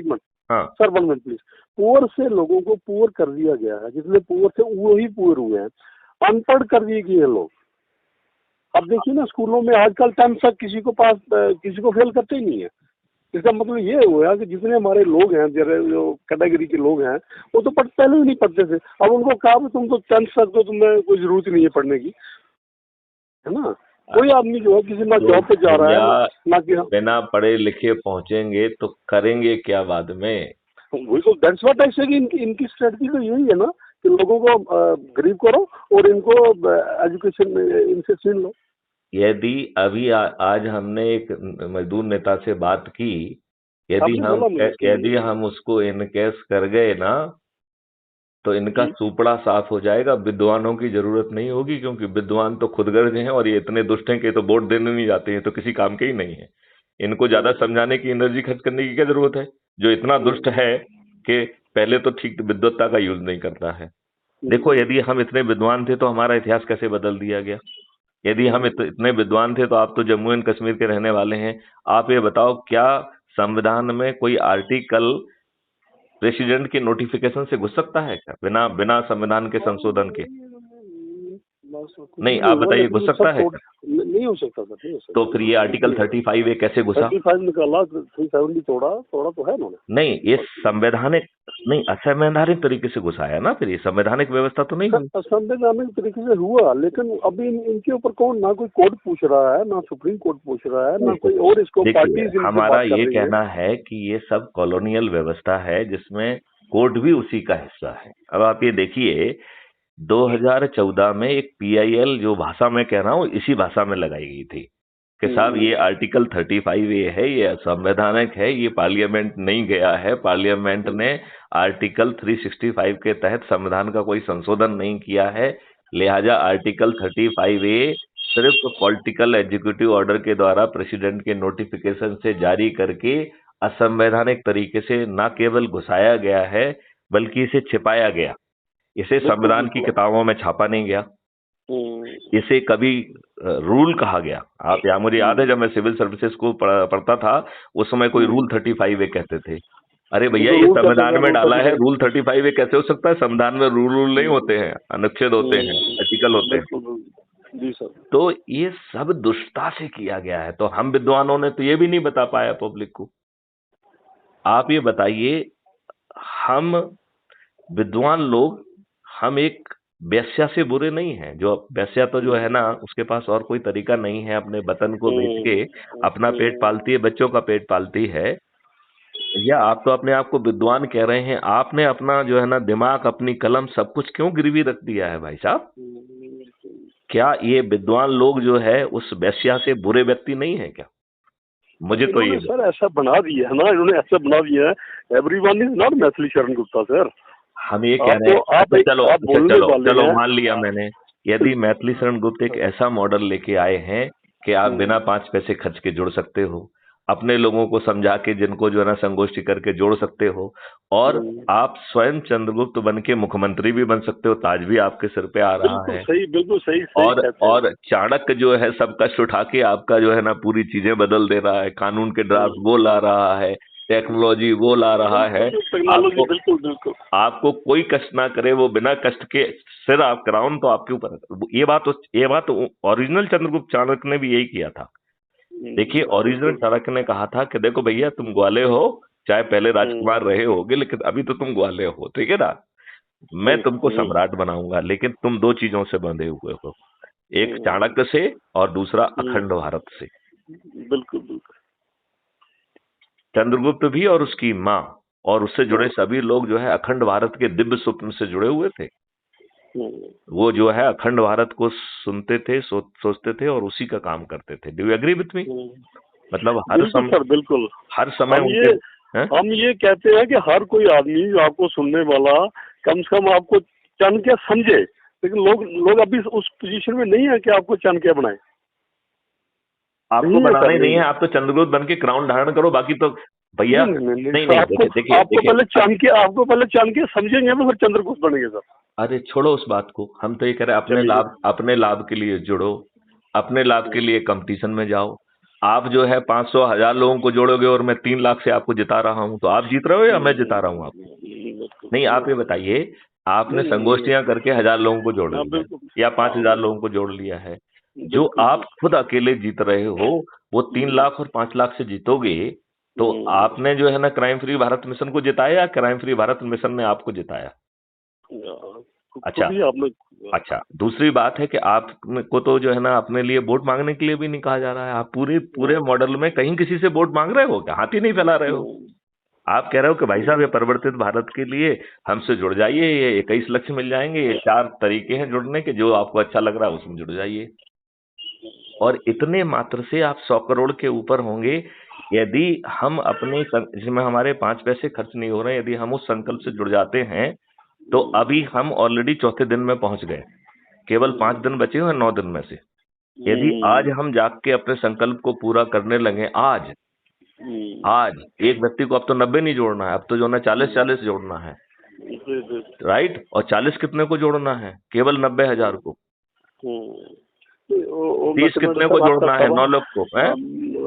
minute sir, 1 minute please. Poor से लोगों को पुअर कर दिया गया है, जितने पुअर थे वो ही पुअर हुए हैं, अनपढ़ कर दिए गए लोग। अब देखिए ना, स्कूलों में आजकल 10 तक किसी को फेल करते ही नहीं है। इसका मतलब ये हुआ कि जितने हमारे लोग हैं, जो कैटेगरी के लोग हैं, वो तो पहले ही नहीं पढ़ते थे। अब उनको कहा तुम तो 10 तक तो तुम्हें कोई जरूरत ही नहीं है पढ़ने की, है ना। कोई आदमी जो है किसी ना जॉब पे जा रहा है ना कि बिना पढ़े लिखे पहुंचेंगे तो करेंगे क्या बाद में। वही तो, दैट्स व्हाट आई से, इनकी स्ट्रेटजी तो यही है ना कि लोगों को गरीब करो और इनको एजुकेशन इनसे छीन लो। यदि अभी आज हमने एक मजदूर नेता से बात की, यदि हम उसको इनकेस कर गए ना तो इनका सुपड़ा साफ हो जाएगा, विद्वानों की जरूरत नहीं होगी, क्योंकि विद्वान तो खुदगर्ज हैं और ये इतने दुष्ट हैं कि तो वोट देने नहीं जाते हैं, तो किसी काम के ही नहीं है। इनको ज्यादा समझाने की एनर्जी खर्च करने की क्या जरूरत है, जो इतना दुष्ट है कि पहले तो ठीक विद्वत्ता का यूज नहीं करता है। देखो, यदि हम इतने विद्वान थे तो हमारा इतिहास कैसे बदल दिया गया। यदि हम इतने विद्वान थे तो आप तो जम्मू एंड कश्मीर के रहने वाले हैं, आप ये बताओ क्या संविधान में कोई आर्टिकल प्रेसिडेंट के नोटिफिकेशन से घुस सकता है क्या, बिना बिना संविधान के संशोधन के? नहीं, आप बताइए, घुस सकता है क्या? नहीं हो सकता सर, नहीं हो सकता। तो फिर ये आर्टिकल 35 ये कैसे घुसा? 35 निकाला, 370 तोड़ा तो है उन्होंने। नहीं, ये संवैधानिक नहीं, असंवैधानिक तरीके से घुसा है ना, फिर ये संवैधानिक व्यवस्था तो नहीं हुई। असंवैधानिक तरीके से हुआ, लेकिन अभी इनके ऊपर कौन, ना कोई कोर्ट पूछ रहा है, ना सुप्रीम कोर्ट पूछ रहा है, ना कोई और इसको पार्टी। हमारा ये कहना है कि ये सब कॉलोनियल व्यवस्था है जिसमें कोर्ट भी उसी का हिस्सा है। अब आप ये देखिए, 2014 में एक PIL जो भाषा में कह रहा हूँ इसी भाषा में लगाई गई थी कि साहब ये आर्टिकल 35 ये है, ये असंवैधानिक है, ये पार्लियामेंट नहीं गया है, पार्लियामेंट ने आर्टिकल 365 के तहत संविधान का कोई संशोधन नहीं किया है, लिहाजा आर्टिकल 35A सिर्फ पॉलिटिकल एग्जीक्यूटिव ऑर्डर के द्वारा प्रेसिडेंट के नोटिफिकेशन से जारी करके असंवैधानिक तरीके से न केवल घुसाया गया है बल्कि इसे छिपाया गया, इसे संविधान की किताबों में छापा नहीं गया, इसे कभी रूल कहा गया। आप या मुझे याद है जब मैं सिविल सर्विसेज को पढ़ता था उस समय कोई रूल 35 कहते थे। अरे भैया, ये संविधान में डाला है, रूल 35 कैसे हो सकता है? संविधान में रूल नहीं होते हैं, अनुच्छेद होते हैं, आर्टिकल होते हैं। जी सर। तो ये सब दुष्टता से किया गया है, तो हम विद्वानों ने तो ये भी नहीं बता पाया पब्लिक को। आप ये बताइए, हम विद्वान लोग, हम एक वेश्या से बुरे नहीं हैं। जो वेश्या तो जो है ना, उसके पास और कोई तरीका नहीं है, अपने वतन को बेच के अपना पेट पालती है, बच्चों का पेट पालती है। या आप तो अपने आप को विद्वान कह रहे हैं, आपने अपना जो है ना दिमाग, अपनी कलम, सब कुछ क्यों गिरवी रख दिया है भाई साहब? क्या ये विद्वान लोग जो है उस वेश्या से बुरे व्यक्ति नहीं है क्या? मुझे तो इन्होंने ये सर ऐसा बना दिया है ना, इन्होंने ऐसा बना दिया है, everyone is not Maithili Sharan Gupta sir. हम ये कह रहे आपको हैं। आप एक चलो आप अच्छा, बोलने चलो वाले चलो हैं। मान लिया मैंने। यदि मैथिली शरण गुप्त एक ऐसा मॉडल लेके आए हैं कि आप बिना 5 पैसे खर्च के जुड़ सकते हो, अपने लोगों को समझा के जिनको जो है ना संगोष्ठी करके जोड़ सकते हो, और आप स्वयं चंद्रगुप्त बन के मुख्यमंत्री भी बन सकते हो, ताज भी आपके सिर पे आ रहा है। बिल्कुल सही सही कहते हैं। और चाणक्य जो है सब कष्ट उठा के आपका जो है ना पूरी चीजें बदल दे रहा है, कानून के ड्राफ्ट वो ला रहा है, टेक्नोलॉजी वो ला रहा है। टेक्नोलॉजी बिल्कुल बिल्कुल आपको कोई कष्ट ना करे, वो बिना कष्ट के सिर आप क्राउन तो आपके ऊपर है। ये बात ओरिजिनल चंद्रगुप्त चाणक्य ने भी यही किया था। देखिए, ओरिजिनल चाणक्य ने कहा था कि देखो भैया, तुम ग्वाले हो, चाहे पहले राजकुमार रहे होगे, लेकिन अभी तो तुम ग्वाले हो, ठीक है ना। मैं तुमको सम्राट बनाऊंगा, लेकिन तुम 2 चीजों से बंधे हुए हो, एक चाणक्य से और दूसरा अखंड भारत से। बिल्कुल बिल्कुल। चंद्रगुप्त भी और उसकी माँ और उससे जुड़े सभी लोग जो है अखंड भारत के दिव्य स्वप्न से जुड़े हुए थे। वो जो है अखंड भारत को सुनते थे, सोचते थे और उसी का काम करते थे। Do you agree with me? मतलब हर बिल्कुल समय, सर बिल्कुल। हर समय हम ये कहते हैं कि हर कोई आदमी जो आपको सुनने वाला कम से कम आपको चाणक्य समझे, लेकिन लोग अभी उस पोजीशन में नहीं है कि आपको चाणक्य बनाए। आपको बनाना ही नहीं है, आप तो चंद्रगुप्त बन के क्राउन धारण करो, बाकी तो भैया नहीं। देखिए आपको पहले चाणक्य समझेंगे तो फिर चंद्रगुप्त बनेंगे सर। अरे छोड़ो उस बात को, हम तो ये कह रहे हैं अपने लाभ के लिए जुड़ो, अपने लाभ के लिए कंपटीशन में जाओ। आप जो है 500 1000 लोगों को जोड़ोगे और मैं 3 लाख से आपको जिता रहा हूं, तो आप जीत रहे हो या मैं जिता रहा हूं आपको? नहीं, आप ये बताइए, आपने संगोष्ठियां करके 1000 लोगों को जोड़ लिया या 5000 लोगों को जोड़ लिया है, जो आप खुद अकेले जीत रहे हो वो 3 लाख और 5 लाख से जीतोगे, तो आपने जो है ना क्राइम फ्री भारत मिशन को जिताया या क्राइम फ्री भारत मिशन ने आपको जिताया? अच्छा, दूसरी बात है कि आपको तो जो है ना अपने लिए वोट मांगने के लिए भी नहीं कहा जा रहा है। आप पूरे मॉडल में कहीं किसी से वोट मांग रहे हो क्या? हाथ ही नहीं फैला रहे हो। आप कह रहे हो कि भाई साहब, ये परिवर्तित भारत के लिए हमसे जुड़ जाइए, ये 21 लक्ष्य मिल जाएंगे, ये 4 तरीके हैं जुड़ने के, जो आपको अच्छा लग रहा है उसमें जुड़ जाइए। और इतने मात्र से आप 100 करोड़ के ऊपर होंगे। यदि हम अपने जिसमें हमारे 5 पैसे खर्च नहीं हो रहे, यदि हम उस संकल्प से जुड़ जाते हैं, तो अभी हम ऑलरेडी चौथे दिन में पहुंच गए। केवल 5 दिन बचे हुए 9 दिन में से। यदि आज हम जाग के अपने संकल्प को पूरा करने लगे, आज एक व्यक्ति को अब तो 90 नहीं जोड़ना है, अब तो जो है 40 जोड़ना है, राइट। और 40 कितने को जोड़ना है? केवल 90,000 को। 30 कितने को जोड़ना है? 9 लाख को है।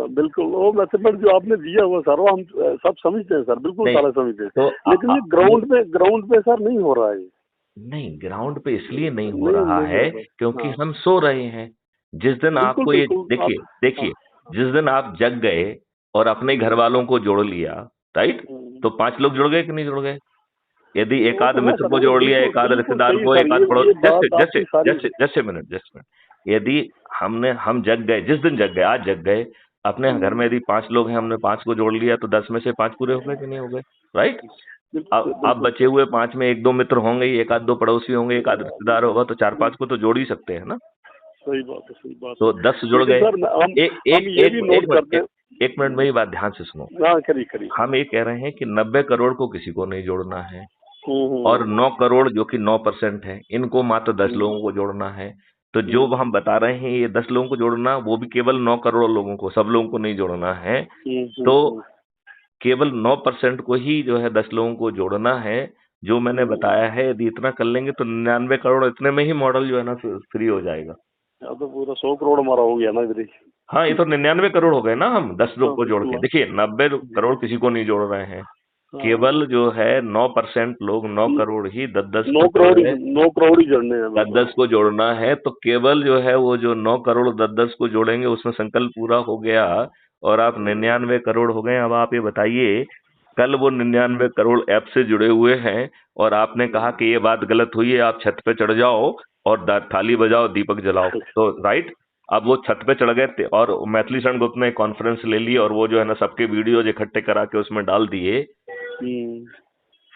बिल्कुल, वो मेथड जो आपने दिया हुआ सर, वो हम सब समझते हैं सर, बिल्कुल सारा समझते हैं, तो लेकिन ये ग्राउंड पे सर नहीं हो रहा है। नहीं, ग्राउंड पे इसलिए नहीं हो रहा है क्योंकि हम सो रहे हैं। जिस दिन आपको ये देखिए, जिस दिन आप जग गए और अपने घर वालों को जोड़ लिया, राइट, तो 5 लोग जुड़ गए कि नहीं जुड़ गए? यदि एक आध मित्र को जोड़ लिया, एक आध रिश्तेदार को, एक आध पड़ोस, जैसे मिनट, यदि हम जग गए, जिस दिन जग गए, आज जग गए, अपने घर में यदि 5 लोग हैं, हमने 5 को जोड़ लिया, तो 10 में से 5 पूरे हो गए कि नहीं हो गए, राइट। अब बचे हुए 5 में 1-2 मित्र होंगे, एक आध 2 पड़ोसी होंगे, एक आध रिश्तेदार होगा, तो 4-5 को तो जोड़ ही सकते हैं ना। सही बात। तो 10 जुड़ गए। एक मिनट, मेरी बात ध्यान से सुनो। हम ये कह रहे हैं कि 90 करोड़ को किसी को नहीं जोड़ना है, और 9 करोड़ जो कि 9% है, इनको मात्र 10 लोगों को जोड़ना है। तो जो हम बता रहे हैं, ये 10 लोगों को जोड़ना, वो भी केवल 9 करोड़ लोगों को, सब लोगों को नहीं जोड़ना है। तो केवल 9% को ही जो है 10 लोगों को जोड़ना है, जो मैंने बताया है। यदि इतना कर लेंगे तो 99 करोड़ इतने में ही मॉडल जो है ना फ्री हो जाएगा। तो पूरा 100 करोड़ हमारा हो गया ना इधर। हाँ, ये तो 99 करोड़ हो गए ना, हम 10 लोग को जोड़ के। देखिए, 90 करोड़ किसी को नहीं जोड़ रहे हैं, केवल जो है 9% लोग, 9 करोड़ ही 10 9 करोड़ ही जोड़ने हैं, 10 को जोड़ना है। तो केवल जो है वो जो 9 करोड़ 10 को जोड़ेंगे, उसमें संकल्प पूरा हो गया और आप 99 करोड़ हो गए। अब आप ये बताइए, कल वो 99 करोड़ ऐप से जुड़े हुए हैं और आपने कहा कि ये बात गलत हुई है, आप छत पे चढ़ जाओ और थाली बजाओ, दीपक जलाओ, तो राइट। अब वो छत पे चढ़ गए थे और मैथिली शरण गुप्त ने कॉन्फ्रेंस ले ली और वो जो है ना सबके वीडियोज इकट्ठे करा के उसमें डाल दिए।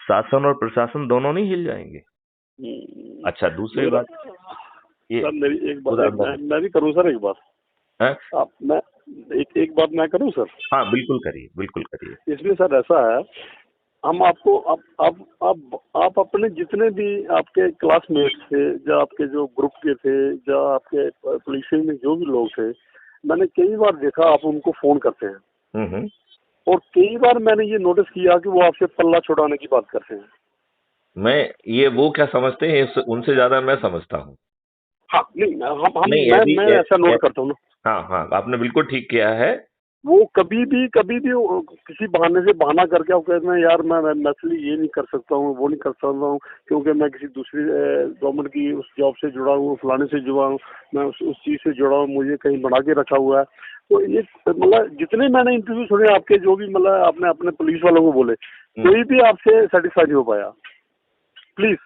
शासन और प्रशासन दोनों नहीं हिल जाएंगे? अच्छा, दूसरी बात, ये मेरी एक बात, मैं भी करूँ सर एक बात। एक बात मैं करूं सर? हाँ बिल्कुल करिए, बिल्कुल करिए। इसमें सर ऐसा है, हम आपको आप अपने जितने भी आपके क्लासमेट्स थे, जो आपके जो ग्रुप के थे, जो आपके पुलिस में जो भी लोग थे, मैंने कई बार देखा आप उनको फोन करते हैं, हम्म। और कई बार मैंने ये नोटिस किया कि वो आपसे पल्ला छुड़ाने की बात करते हैं। मैं ये वो क्या समझते हैं उनसे ज्यादा मैं समझता हूँ। हाँ नहीं, हम नहीं यदि मैं ऐसा नोट करता हूँ ना। हाँ हाँ, आपने बिल्कुल ठीक किया है। वो कभी भी वो किसी बहाने से बहाना करके आप कहते हैं यार मैं इसलिए ये नहीं कर सकता हूँ, वो नहीं कर सकता हूँ, क्योंकि मैं किसी दूसरी गवर्नमेंट की उस जॉब से जुड़ा हूँ, फलाने से जुड़ा हूँ, मैं उस चीज़ से जुड़ा हूँ, मुझे कहीं बना के रखा हुआ है। तो ये मतलब जितने मैंने इंटरव्यू सुने आपके, जो भी मतलब आपने अपने पुलिस वालों को बोले, कोई भी आपसे सेटिस्फाई नहीं हो पाया। प्लीज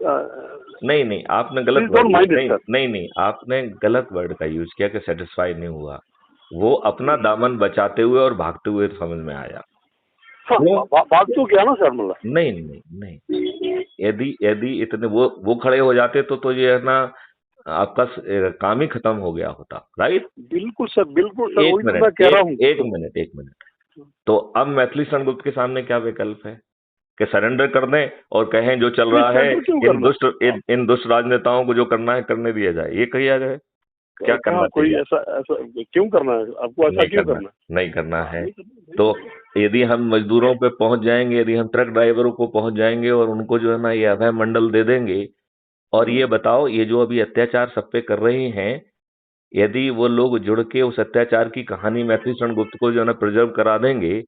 नहीं नहीं, आपने गलत please word don't mind it नहीं सर। नहीं नहीं, आपने गलत वर्ड का यूज किया कि सेटिस्फाई नहीं हुआ। वो अपना दामन बचाते हुए और भागते हुए समझ में आया। हाँ, वो बात तो क्या ना सर, मतलब नहीं नहीं नहीं, यदि यदि इतने वो खड़े हो जाते तो ये है ना, आपका काम ही खत्म हो गया होता, राइट। बिल्कुल सर, बिल्कुल सर, एक वही तो मिनट, मैं कह रहा हूँ। एक मिनट। तो अब मैथिली शरण गुप्त के सामने क्या विकल्प है कि सरेंडर कर दें और कहें जो चल नहीं, रहा है सेंटर क्यों करना? इन दुष्ट राजनेताओं को जो करना है करने दिया जाए, ये कहिया जाए। क्या कहाँ करना कोई चाहिए? ऐसा ऐसा क्यों करना है आपको? ऐसा नहीं क्यों करना, करना नहीं करना है? है। नहीं करना, तो यदि हम मजदूरों पे पहुंच जाएंगे, यदि हम ट्रक ड्राइवरों को पहुंच जाएंगे और उनको जो है ना ये अभय मंडल दे देंगे, और ये बताओ ये जो अभी अत्याचार सब पे कर रहे हैं, यदि वो लोग जुड़ के उस अत्याचार की कहानी मैथिली शरण गुप्त को जो है ना प्रिजर्व करा देंगे,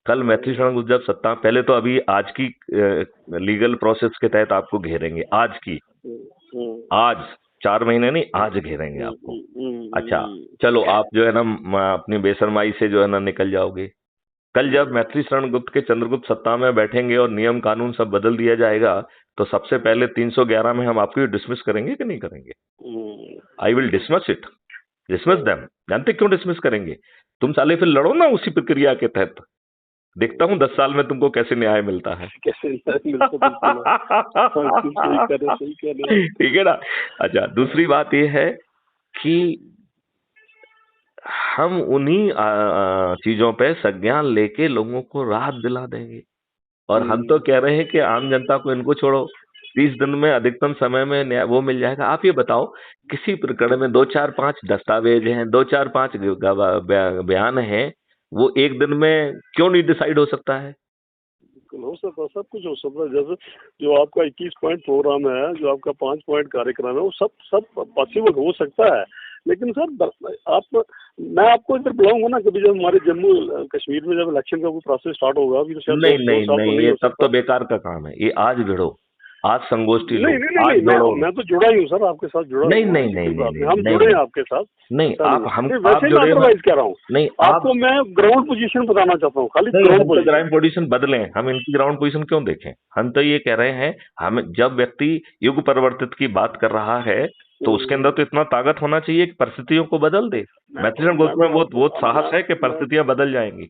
कल मैथिली शरण गुप्त जब सत्ता, पहले तो अभी आज की लीगल प्रोसेस के तहत आपको घेरेंगे, आज की, आज 4 महीने नहीं, आज घेरेंगे आपको। अच्छा, चलो आप जो है ना अपनी बेशरमाई से जो है ना निकल जाओगे। कल जब मैथिली शरण गुप्त के चंद्रगुप्त सत्ता में बैठेंगे और नियम कानून सब बदल दिया जाएगा, तो सबसे पहले 311 में हम आपको डिसमिस करेंगे कि नहीं करेंगे? I will dismiss it, dismiss them. जानते क्यों डिसमिस करेंगे? तुम साले फिर लड़ो ना उसी प्रक्रिया के तहत, देखता हूं 10 साल में तुमको कैसे न्याय मिलता है। कैसे मिलता? बिल्कुल हाँ, सही कह रहे, सही कह रहे। ठीक है ना। अच्छा, दूसरी बात यह है कि हम उन्हीं चीजों पे संज्ञान लेके लोगों को राहत दिला देंगे। और हम तो कह रहे हैं कि आम जनता को इनको छोड़ो, 30 दिन में अधिकतम समय में वो मिल जाएगा। आप ये बताओ, किसी प्रकरण में 2 4 5 दस्तावेज हैं, 2 4 5 बयान हैं, वो एक दिन में क्यों नहीं डिसाइड हो सकता है? हो सकता, सब कुछ हो सकता है। जैसे जो आपका 21 पॉइंट प्रोग्राम है, जो आपका 5 पॉइंट कार्यक्रम है, वो सब पॉसिबल हो सकता है। लेकिन सर आप, मैं आपको इधर बुलाऊंगा ना कभी, जब हमारे जम्मू कश्मीर में जब इलेक्शन का कोई प्रोसेस स्टार्ट होगा, अभी तो शायद नहीं दो नहीं साल तो नहीं, नहीं ये हो तब तो सकता। बेकार का काम है। ये आज भिड़ो, आज संगोष्ठी लो, नहीं नहीं नहीं आज नहीं, जोड़ो। मैं तो जुड़ा ही हूँ सर, आपके साथ जुड़ा नहीं हूँ, नहीं ऐसी नहीं कोई नहीं बात नहीं नहीं, हम नहीं जुड़े नहीं हैं आपके साथ। नहीं, आप हम नहीं, आप वैसे ही मैं जुड़े हैं। अदरवाइज कह रहा हूँ, नहीं आपको मैं ग्राउंड पोजीशन बताना चाहता हूँ, खाली नहीं, ग्राउंड हम तो पोजीशन। ग्राउंड पोजीशन बदलें, हम इनकी ग्राउंड पोजीशन क्यों देखें? हम तो ये कह रहे हैं, हम जब व्यक्ति युग परिवर्तित की बात कर रहा है, तो उसके अंदर तो इतना ताकत होना चाहिए कि परिस्थितियों को बदल दे। मैथिली मैं ग्रुप में तो वो साहस है कि मैं परिस्थितियां बदल जाएंगी।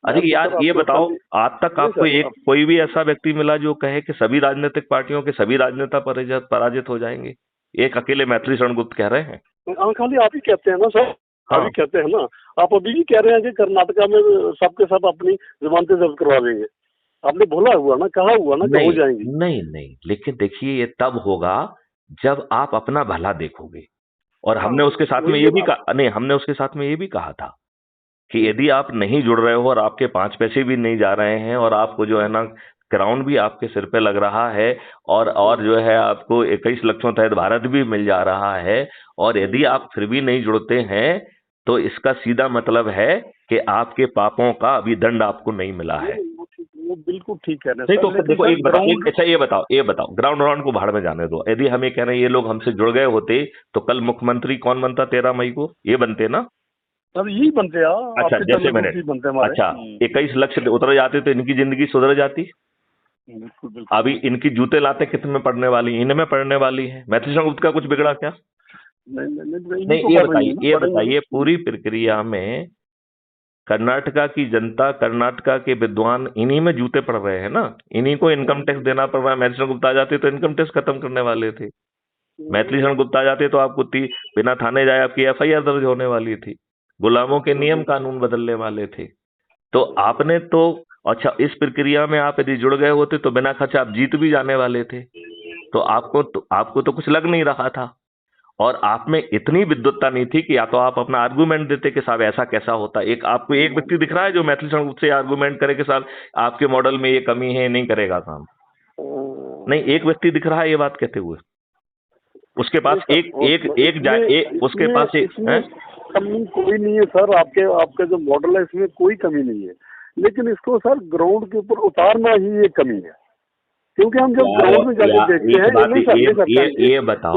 मैं अरे तो यार सर ये आपको बताओ, खाली, आज तक नहीं आपको सर एक कोई भी ऐसा व्यक्ति मिला जो कहे कि सभी राजनीतिक पार्टियों के सभी राजनेता पराजित हो जाएंगे? एक अकेले मैथिली शरण गुप्त कह रहे हैं। हाँ, खाली आप ही कहते हैं ना सर, आप ही हाँ, कहते हैं ना। आप अभी भी कह रहे हैं कि कर्नाटका में सबके सब अपनी जमानतें जब्त करवा देंगे। आपने बोला हुआ ना, कहा हुआ ना कि हो नहीं जाएंगी। नहीं नहीं, लेकिन देखिए ये तब होगा जब आप अपना भला देखोगे। और हाँ, हमने उसके साथ में वही ये है भी ना। कहा, नहीं, हमने उसके साथ में ये भी कहा था कि यदि आप नहीं जुड़ रहे हो और आपके 5 पैसे भी नहीं जा रहे हैं और आपको जो है ना क्राउन भी आपके सिर पे लग रहा है, और जो है आपको 21 लक्षों तहत भारत भी मिल जा रहा है, और यदि आप फिर भी नहीं जुड़ते हैं, तो इसका सीधा मतलब है कि आपके पापों का अभी दंड आपको नहीं मिला है। वो बिल्कुल ठीक कह रहे हैं नहीं सर, तो फिर लेकिन देखो, सर एक बता एक ग्राउंड, अच्छा ये बताओ ग्राउंड राउंड को भाड़ में जाने दो। यदि हम ये कह रहे हैं ये लोग हमसे जुड़ गए होते, तो कल मुख्यमंत्री कौन बनता 13 मई को? ये बनते ना। सर यही बनते हैं, अच्छा, आपके जैसे चंद्रगुप्त मिनट, ही बनते हैं हमारे। अच्छा, 21 लक्ष उतर जाते तो इनकी जिंदगी सुधर जाती। बिल्कुल बिल्कुल। अभी इनकी जूते लाते कितने में पड़ने वाली, इनमें पड़ने वाली है। मैथिली शरण गुप्त का कुछ बिगड़ा क्या? नहीं नहीं नहीं, इन्हीं को नहीं, ये पड़ रही है बताइए, ना, ये पड़ेंगे ना। बताइए, पूरी प्रक्रिया में कर्नाटका की जनता, कर्नाटका के विद्वान इन्हीं में जूते पड़ रहे हैं ना। इन्हीं को इनकम टैक्स देना पड़ रहा है। मैथिली शरण गुप्त आ जाते तो इनकम टैक्स खत्म करने वाले थे। मैथिली शरण गुप्त आ जाते तो आपको बिना थाने जाए आपकी FIR दर्ज होने वाली थी। गुलामों के नियम कानून बदलने वाले थे। तो आपने तो, अच्छा, इस प्रक्रिया में आप यदि जुड़ गए होते तो बिना खर्च आप जीत भी जाने वाले थे। तो आपको तो कुछ लग नहीं रहा था, और आप में इतनी विद्वत्ता नहीं थी कि या तो आप अपना आर्गुमेंट देते कि साहब ऐसा कैसा होता। एक आपको एक व्यक्ति दिख रहा है जो मैथिली संघ से आर्गुमेंट करे कि साहब आपके मॉडल में ये कमी है, नहीं करेगा काम? नहीं, एक व्यक्ति दिख रहा है ये बात कहते हुए। उसके पास उसके पास कमी कोई नहीं है सर, आपके जो मॉडल है इसमें कोई कमी नहीं है, लेकिन इसको सर ग्राउंड के ऊपर उतारना ही एक कमी है, क्योंकि हम जब ग्राउंड में जाके देखते हैं। ये बताओ,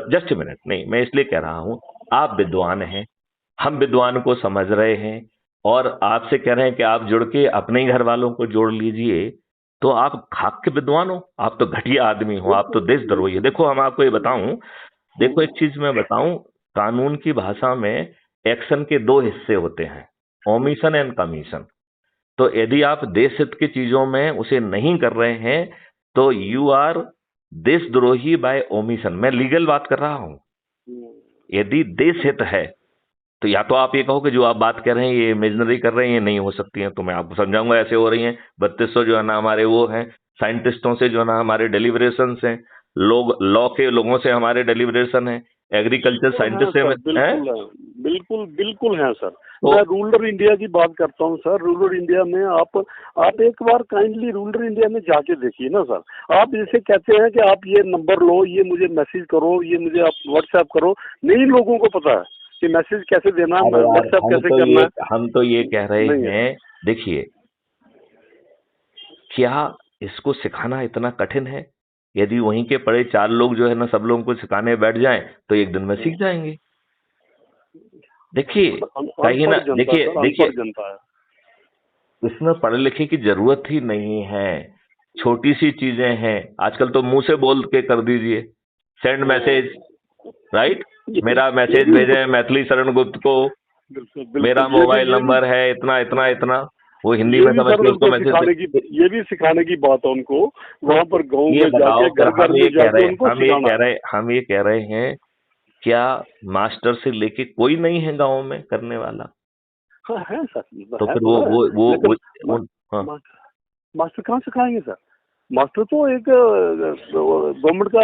जस्ट मिनट, नहीं मैं इसलिए कह रहा हूं, आप विद्वान हैं, हम विद्वान को समझ रहे हैं, और आपसे कह रहे हैं कि आप जुड़ के अपने ही घर वालों को जोड़ लीजिए, तो आप खाक के विद्वान हो? आप तो घटिया आदमी हो, आप तो देशद्रोही। देखो हम आपको ये बताऊं, देखो एक चीज मैं बताऊं, कानून की भाषा में एक्शन के दो हिस्से होते हैं, ओमिशन एंड कमीशन। तो यदि आप देश हित की चीजों में उसे नहीं कर रहे हैं तो यू आर देशद्रोही बाय ओमिशन। मैं लीगल बात कर रहा हूं। यदि देश हित है तो या तो आप ये कहो कि जो आप बात कर रहे हैं ये इमेजिनरी कर रहे हैं, ये नहीं हो सकती हैं, तो मैं आपको समझाऊंगा ऐसे हो रही हैं। 3200 जो है ना हमारे वो हैं साइंटिस्टों से, जो है ना हमारे डेलीब्रेशन हैं, लॉ के लोगों से हमारे डेलीब्रेशन है, एग्रीकल्चर साइंटिस्ट से बिल्कुल बिल्कुल है सर। मैं रूरल इंडिया की बात करता हूँ सर। रूरल इंडिया में आप एक बार काइंडली रूरल इंडिया में जाके देखिए ना सर। आप जैसे कहते हैं कि आप ये नंबर लो, ये मुझे मैसेज करो, ये मुझे आप व्हाट्सएप करो, नहीं लोगों को पता है कि मैसेज कैसे देना, व्हाट्सएप कैसे करना है। हम तो ये कह रहे हैं, देखिए क्या इसको सिखाना इतना कठिन है? यदि वहीं के पड़े 4 लोग जो है ना सब लोगों को सिखाने बैठ जाएं तो एक दिन में सीख जाएंगे। देखिए कहीं ना, देखिए इसमें पढ़े लिखे की जरूरत ही नहीं है, छोटी सी चीजें हैं। आजकल तो मुंह से बोल के कर दीजिए, सेंड मैसेज, राइट, मेरा मैसेज भेजे मैथिली शरण गुप्त को, मेरा मोबाइल नंबर है इतना इतना इतना, वो हिंदी में समझ के उसको मैसेज, ये भी सिखाने की बात है उनको वहाँ पर गाँव में जाके घर में जाके उनको सिखाना। हम ये कह रहे हैं क्या मास्टर से लेके कोई नहीं है गाँव में करने वाला? हाँ है सर। तो फिर वो मास्टर कहाँ सिखाएंगे सर? मास्टर तो एक गवर्नमेंट का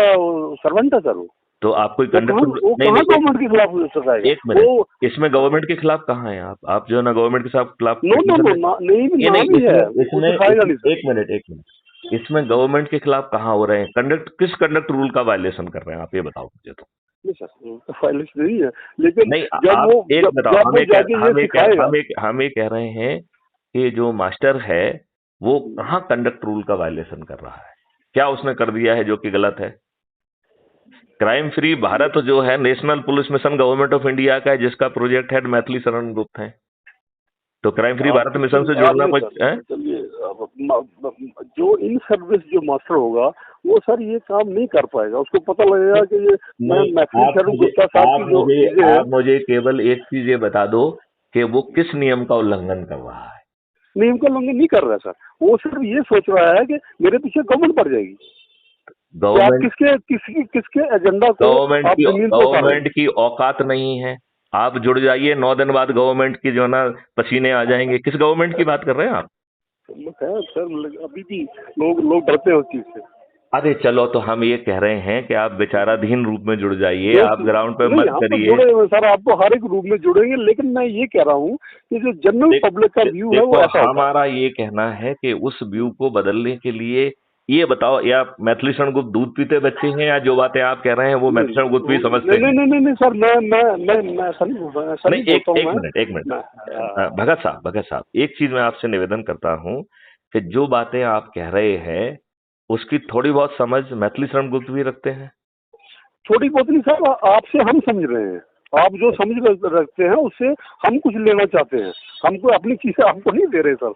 सर्वेंट है सर। वो तो आप कोई कंडक्टर नहीं, गवर्नमेंट के खिलाफ सिखाएगा? एक मिनट, इसमें गवर्नमेंट के खिलाफ कहाँ है आप जो है ना गवर्नमेंट के खिलाफ एक मिनट, इसमें गवर्नमेंट के खिलाफ कहाँ हो रहे हैं? किस कंडक्ट रूल का वायलेशन कर रहे हैं आप, ये बताओ मुझे। तो नहीं है, लेकिन नहीं, आप एक बताओ, हम ये कह रहे हैं कि जो मास्टर है वो कहाँ कंडक्ट रूल का वायलेशन कर रहा है? क्या उसने कर दिया है जो कि गलत है? क्राइम फ्री भारत जो है national police mission government of India का है, जिसका प्रोजेक्ट हेड मैथिली शरण गुप्त है। तो क्राइम फ्री भारत मिशन से जुड़ना कुछ है? जो इन सर्विस जो मास्टर होगा वो सर ये काम नहीं कर पाएगा। उसको पता लगेगा कि ये मैथिली शरण गुप्ता साहब की जो आप मुझे केवल एक चीज ये बता दो कि वो किस नियम का उल्लंघन कर रहा है? नियम का उल्लंघन नहीं कर रहा सर, वो सिर्फ ये सोच रहा है कि मेरे पीछे गवर्नमेंट पड़ जाएगी। गवर्नमेंट किसके एजेंडा को गवर्नमेंट की औकात नहीं है। आप जुड़ जाइए, 9 दिन बाद गवर्नमेंट की जो ना पसीने आ जाएंगे। किस गवर्नमेंट की बात कर रहे हैं आप? सर अभी भी लोग डरते हैं उस चीज से। अरे चलो, तो हम ये कह रहे हैं कि आप विचाराधीन रूप में जुड़ जाइए, आप ग्राउंड पे मत करिए। सर आपको हर एक रूप में जुड़ेंगे, लेकिन मैं ये कह रहा हूँ कि जो जनरल पब्लिक का व्यू है वो ऐसा हमारा ये कहना है कि उस व्यू को बदलने के लिए ये बताओ, या मैथिली शरण गुप्त दूध पीते बच्चे हैं, या जो बातें आप कह रहे हैं वो मैथिली शरण गुप्त भी समझते हैं? नहीं सर, मैं ऐसा नहीं बोल रहा। एक मिनट भगत साहब, एक चीज मैं आपसे निवेदन करता हूँ कि जो बातें आप कह रहे हैं उसकी थोड़ी बहुत समझ मैथिली शरण गुप्त भी रखते हैं। थोड़ी बहुत नहीं सर, आपसे हम समझ रहे हैं। आप जो समझ रखते हैं उससे हम कुछ लेना चाहते हैं। हमको अपनी चीजें आपको नहीं दे रहे सर।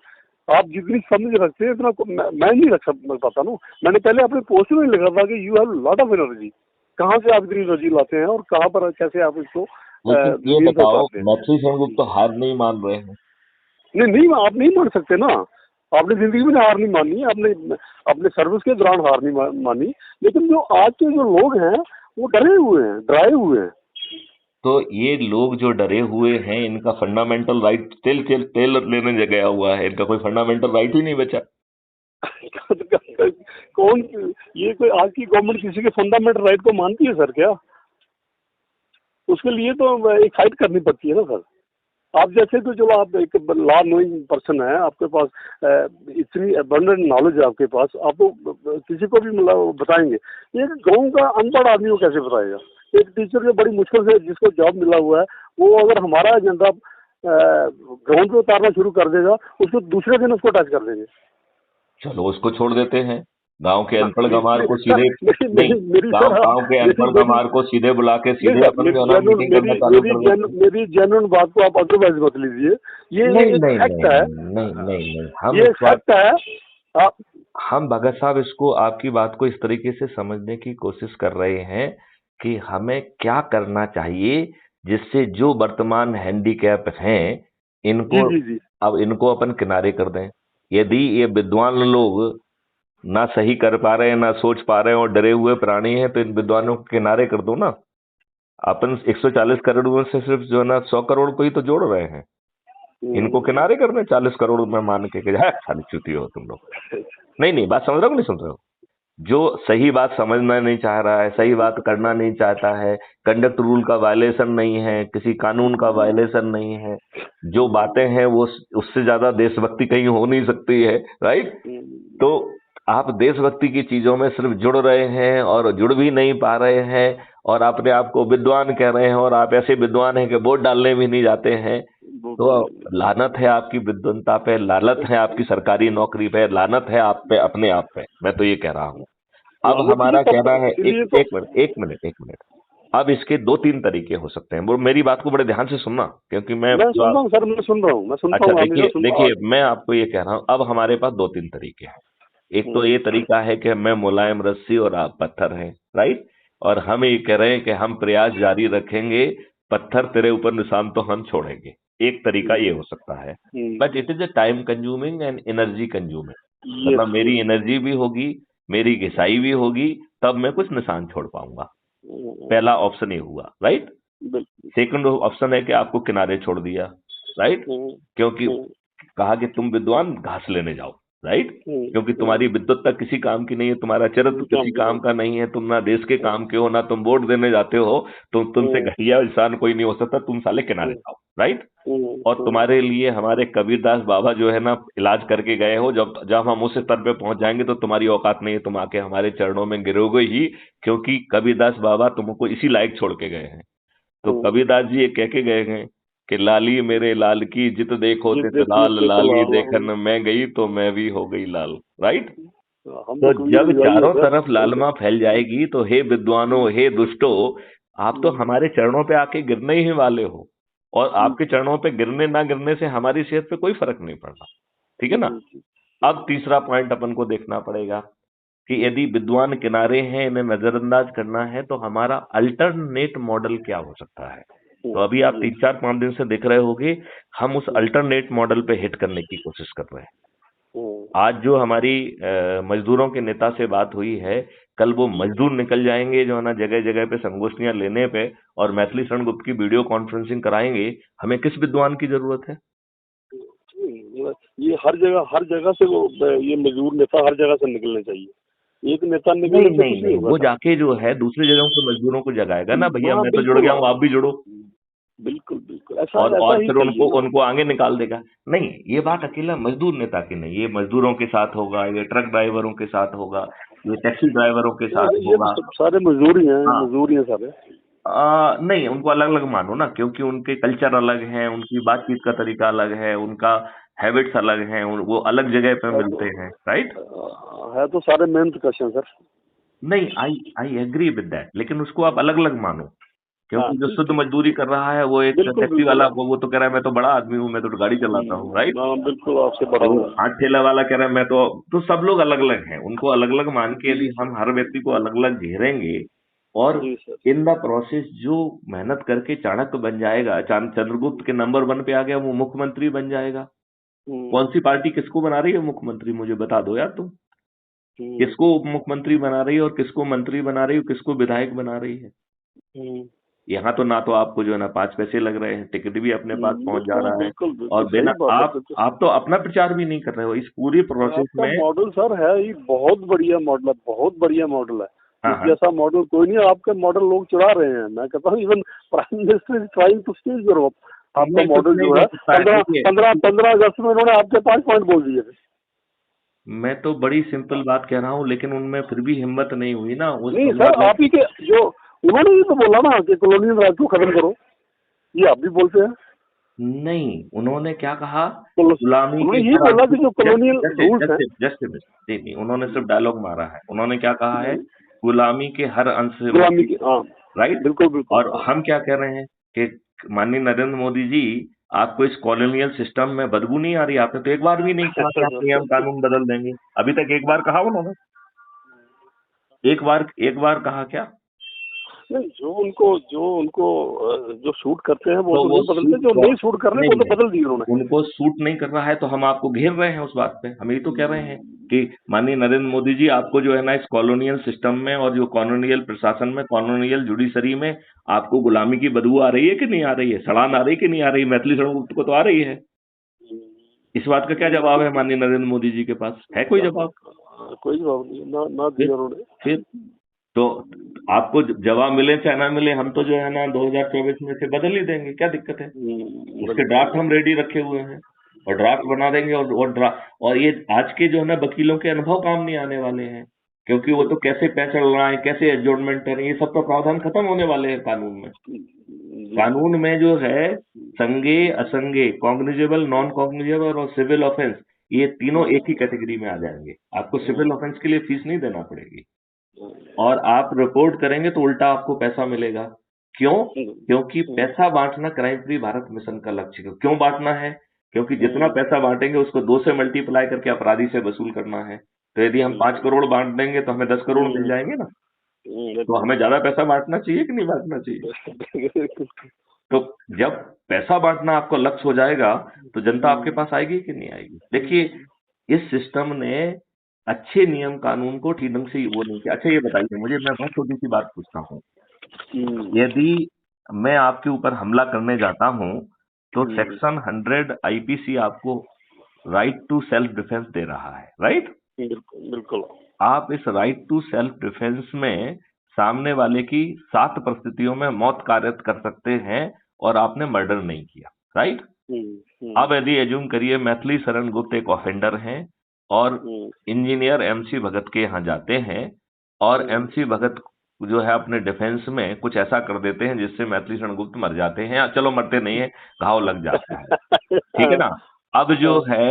आप जितनी समझ रखते हैं इतना मैं नहीं रख पाता ना। मैंने पहले अपने पोस्ट में लिखा था कि you have lot of energy. कहाँ से आप इतनी एनर्जी लाते हैं और कहाँ पर कैसे आप इसको ये बताओ, मैथिली शरण गुप्त तो हार नहीं मान रहे हैं? नहीं, आप नहीं मान सकते ना। आपने जिंदगी में हार नहीं मानी, आपने अपने सर्विस के दौरान हार नहीं मानी, लेकिन जो आज के जो लोग हैं वो डरे हुए हैं, डराए हुए हैं। तो ये लोग जो डरे हुए हैं, इनका फंडामेंटल राइट तेल तेल तेल लेने गया हुआ है, इनका कोई फंडामेंटल राइट ही नहीं बचा। कौन, ये कोई आज की गवर्नमेंट किसी के फंडामेंटल राइट को मानती है सर क्या? उसके लिए तो एक फाइट करनी पड़ती है ना सर। आप जैसे तो चलो आप एक लॉ नोइंग पर्सन है, आपके पास इतनी अबंडेंट नॉलेज है आपके पास, आप तो किसी को भी मतलब बताएंगे। ये गाँव का अनपढ़ आदमी को कैसे बताएगा? एक टीचर जो बड़ी मुश्किल से जिसको जॉब मिला हुआ है, वो अगर हमारा एजेंडा ग्राउंड पे उतारना शुरू कर देगा, उसको दूसरे दिन उसको टच कर देंगे। चलो उसको छोड़ देते हैं, गांव के अनपढ़ गंवार को सर, सीधे नहीं, गांव के अनपढ़ गंवार को सीधे बुला के सीधे अपन जो है ना मीटिंग करना चालू कर देते। मेरी जेन्युइन बात को आप अदरवाइज मत लीजिए, ये नहीं एक नहीं फैक्ट नहीं है, नहीं नहीं नहीं, हम ये इस बात फैक्ट है। आप हम भगत साहब इसको आपकी बात को इस तरीके से समझने की कोशिश कर रहे हैं कि हमें क्या करना चाहिए जिससे जो वर्तमान हैंडीकैप हैं जी इनको, जी जी अब इनको अपन किनारे कर दें। यदि ये विद्वान लोग ना सही कर पा रहे हैं, ना सोच पा रहे हैं और डरे हुए प्राणी हैं, तो इन विद्वानों को किनारे कर दो ना। अपन 140 करोड़ में से सिर्फ जो है ना 100 करोड़ को ही तो जोड़ रहे हैं, इनको किनारे करने 40 करोड़ में मान के साली चुती हो तुम लोग। नहीं नहीं, बात समझ रहे हो कि नहीं सुन रहे हो? जो सही बात समझना नहीं चाह रहा है, सही बात करना नहीं चाहता है, कंडक्ट रूल का वायलेशन नहीं है, किसी कानून का वायलेशन नहीं है, जो बातें हैं वो उससे ज्यादा देशभक्ति कहीं हो नहीं सकती है, राइट? तो आप देशभक्ति की चीजों में सिर्फ जुड़ रहे हैं और जुड़ भी नहीं पा रहे हैं, और अपने आप को विद्वान कह रहे हैं, और आप ऐसे विद्वान हैं कि वोट डालने भी नहीं जाते हैं। तो लानत है आपकी विद्वता पे, लानत है आपकी सरकारी नौकरी पे, लानत है आप पे, अपने आप पे। मैं तो ये कह रहा हूँ। अब हमारा कहना है, एक मिनट, अब इसके दो तीन तरीके हो सकते हैं। वो मेरी बात को बड़े ध्यान से सुनना, क्योंकि मैं सुन रहा हूँ सर, मैं सुन रहा हूँ, अच्छा देखिए, मैं आपको ये कह रहा हूँ, अब हमारे पास दो तीन तरीके हैं। एक तो ये तरीका है कि मैं मुलायम रस्सी और आप पत्थर हैं, राइट? और हम ये कह रहे हैं कि हम प्रयास जारी रखेंगे, पत्थर तेरे ऊपर निशान तो हम छोड़ेंगे। एक तरीका ये हो सकता है, but it is a time consuming and energy consuming. मतलब मेरी एनर्जी भी होगी, मेरी घिसाई भी होगी, तब मैं कुछ निशान छोड़ पाऊंगा। पहला ऑप्शन ये हुआ, राइट? सेकंड ऑप्शन है कि आपको किनारे छोड़ दिया, राइट? क्योंकि कहा कि तुम विद्वान घास लेने जाओ, राइट? क्योंकि तुम्हारी विद्वत्ता किसी काम की नहीं है, तुम्हारा चरित्र किसी काम का नहीं है, तुम ना देश के काम के हो, ना तुम वोट देने जाते हो, तुमसे घटिया इंसान कोई नहीं हो सकता, तुम साले किनारे जाओ, राइट? और तुम्हारे लिए हमारे कबीरदास बाबा जो है ना इलाज करके गए हो, जब जब हम उस स्तर पे पहुंच जाएंगे तो तुम्हारी औकात नहीं है, तुम आके हमारे चरणों में गिरोगे ही, क्योंकि कबीरदास बाबा तुमको इसी लायक छोड़ के गए हैं। तो कबीरदास जी ये कह के गए हैं कि लाली मेरे लाल की जित देखो तित लाल, लाली देखन मैं गई तो मैं भी हो गई लाल, राइट? तो जब चारों तरफ लालमा फैल जाएगी तो हे विद्वानों, हे दुष्टो, आप तो हमारे चरणों पे आके गिरने ही वाले हो, और आपके चरणों पे गिरने ना गिरने से हमारी सेहत पे कोई फर्क नहीं पड़ना, ठीक है ना? अब तीसरा पॉइंट अपन को देखना पड़ेगा कि यदि विद्वान किनारे हैं, इन्हें नजरअंदाज करना है, तो हमारा अल्टरनेट मॉडल क्या हो सकता है? तो अभी आप 3-4-5 दिन से देख रहे होगे, हम उस अल्टरनेट मॉडल पे हिट करने की कोशिश कर रहे हैं। आज जो हमारी मजदूरों के नेता से बात हुई है, कल वो मजदूर निकल जाएंगे जो है ना जगह जगह पे संगोष्ठियां लेने पे, और मैथिली शरण गुप्त की वीडियो कॉन्फ्रेंसिंग कराएंगे। हमें किस विद्वान की जरूरत है? ये हर जगह से वो ये मजदूर नेता हर जगह से निकलने चाहिए। एक नेता निकलने नहीं से नहीं कुछ नहीं, होगा वो सर। जाके जो है दूसरी जगहों पे मजदूरों को जगाएगा ना, भैया हाँ मैं तो जुड़ गया हूँ, आप भी जुड़ो, बिल्कुल बिल्कुल, ऐसा और ही फिर चाहिए उनको ना। उनको आगे निकाल देगा। नहीं, ये बात अकेला मजदूर नेता की नहीं, ये मजदूरों के साथ होगा, ये ट्रक ड्राइवरों के साथ होगा, ये टैक्सी ड्राइवरों के साथ ये होगा। सारे मजदूर ही हैं, हाँ, मजदूर ही हैं सारे। नहीं, उनको अलग अलग मानो ना, क्योंकि उनके कल्चर अलग हैं, उनकी बातचीत का तरीका अलग है, उनका हैबिट्स अलग हैं, वो अलग जगह पे मिलते हैं, राइट? है तो सारे मेहनत कश हैं सर। नहीं, आई आई एग्री विद दैट, लेकिन उसको आप अलग अलग मानो, क्योंकि जो शुद्ध मजदूरी कर रहा है वो एक टैक्सी वाला, वो तो कह रहा है मैं तो बड़ा आदमी हूँ, मैं तो गाड़ी चलाता हूँ, राइट? बिल्कुल आपसे बड़ा वो हूँ। आठ ठेला वाला कह रहा है मैं तो सब लोग अलग अलग हैं, उनको अलग अलग मान के यदि हम हर व्यक्ति को अलग अलग घेरेंगे, और इन द प्रोसेस जो मेहनत करके चाणक्य बन जाएगा, चंद्रगुप्त के नंबर 1 पे आ गया, वो मुख्यमंत्री बन जाएगा। कौन सी पार्टी किसको बना रही है मुख्यमंत्री, मुझे बता दो यार तुम। किसको उप मुख्यमंत्री बना रही है, और किसको मंत्री बना रही है, किसको विधायक बना रही है? यहाँ तो ना तो आपको जो है ना 5 पैसे लग रहे हैं, टिकट भी अपने पास पहुंच जा रहा है, बिल्कुल और बिल्कुल सही बिना बात है आप बिल्कुल। आप तो अपना प्रचार भी नहीं कर रहे हो इस पूरी प्रोसेस आपका में। मॉडल सर है ही बहुत बढ़िया मॉडल है, बहुत बढ़िया मॉडल है। हाँ इस हाँ। जैसा मॉडल कोई नहीं, आपके मॉडल लोग चढ़ा रहे हैं। मैं कहता हूँ even prime minister is trying to steal Europe. आपका नहीं, कुछ मॉडल नहीं जो कर है सकता है, देखिए 15 अगस्त में उन्होंने आपके 5 पॉइंट बोल दिए थे। मैं तो बड़ी सिंपल बात कह रहा हूँ, लेकिन उनमें फिर भी हिम्मत नहीं हुई ना उस नहीं 15 सर, अगस्त। आप ही के जो उन्होंने ही तो बोला ना कि कॉलोनियल राज को खत्म करो, ये आप भी बोलते हैं। नहीं, उन्होंने क्या कहा? तो गुलामी के उन्होंने यही हर बोला अंश। कि जो कॉलोनियल रूल्स हैं। जस्ट नहीं नहीं, उन्होंने सिर्फ डायलॉग मारा है। उन्होंने क्या कहा है? हम्म, गुलामी के हर अंश से गुलामी मुक्ति। की, हाँ राइट। बिल्कुल बिल्कुल और हाँ। हम क्या कह रहे हैं कि माननीय नरेंद्र मोदी जी, आपको इस कॉलोनियल सिस्टम में बदबू नहीं आ रही? आपने तो एक बार भी नहीं कहा कि आप नियम कानून बदल देंगे। अभी तक एक बार कहा उन्होंने? एक बार कहा क्या? नहीं, जो शूट करते हैं वो तो तो वो नहीं बदलते, सूट जो को नहीं शूट कर रहे नहीं वो तो नहीं, बदल दिए उन्होंने। उनको सूट नहीं कर रहा है तो हम आपको घेर रहे हैं उस बात पे। हम यही तो कह रहे हैं कि माननीय नरेंद्र मोदी जी, आपको जो है ना इस कॉलोनियल सिस्टम में और जो कॉलोनियल प्रशासन में, कॉलोनियल जुडिशरी में आपको गुलामी की बदबू आ रही है कि नहीं आ रही है? सड़ान आ रही है कि नहीं आ रही? मैथिली शरण गुप्त को तो आ रही है। इस बात का क्या जवाब है माननीय नरेंद्र मोदी जी के पास? है कोई जवाब? कोई जवाब नहीं ना, ना फिर दिया उन्होंने। फिर तो आपको जवाब मिले चाहे ना मिले, हम तो जो है ना 2024 में से बदल ही देंगे, क्या दिक्कत है? उसके ड्राफ्ट हम रेडी रखे हुए हैं, और ड्राफ्ट बना देंगे। और ये आज के जो है ना वकीलों के अनुभव काम नहीं आने वाले हैं, क्योंकि वो तो कैसे पैसे चल कैसे एडजॉर्नमेंट करें, ये सब तो प्रावधान खत्म होने वाले हैं कानून में। कानून में जो है संज्ञेय, असंज्ञेय, कॉग्निजेबल, नॉन कॉग्निजेबल और सिविल ऑफेंस, ये तीनों एक ही कैटेगरी में आ जाएंगे। आपको सिविल ऑफेंस के लिए फीस नहीं देना पड़ेगी, और आप रिपोर्ट करेंगे तो उल्टा आपको पैसा मिलेगा। क्यों? क्योंकि पैसा बांटना क्राइम फ्री भारत मिशन का लक्ष्य है। क्यों बांटना है? क्योंकि जितना पैसा बांटेंगे उसको 2 से मल्टीप्लाई करके अपराधी से वसूल करना है। तो यदि हम 5 करोड़ बांट देंगे तो हमें 10 करोड़ मिल जाएंगे ना। तो हमें ज्यादा पैसा बांटना चाहिए कि नहीं बांटना चाहिए? तो जब पैसा बांटना आपका लक्ष्य हो जाएगा तो जनता आपके पास आएगी कि नहीं आएगी? देखिए, इस सिस्टम ने अच्छे नियम कानून को ठीक ढंग से वो नहीं किया। अच्छा, ये बताइए मुझे, मैं बहुत छोटी सी बात पूछता हूँ। यदि मैं आपके ऊपर हमला करने जाता हूँ तो सेक्शन 100 आईपीसी आपको राइट टू सेल्फ डिफेंस दे रहा है, राइट? बिल्कुल। आप इस राइट टू सेल्फ डिफेंस में सामने वाले की 7 परिस्थितियों में मौत कार्यरत कर सकते हैं, और आपने मर्डर नहीं किया, राइट? अब यदि एज्यूम करिए मैथिली शरण गुप्त एक ऑफेंडर हैं, और इंजीनियर एमसी भगत के यहाँ जाते हैं, और एमसी भगत जो है अपने डिफेंस में कुछ ऐसा कर देते हैं जिससे मैथिली शरण गुप्त मर जाते हैं, या चलो मरते नहीं है, घाव लग जाता है, ठीक है ना? अब जो है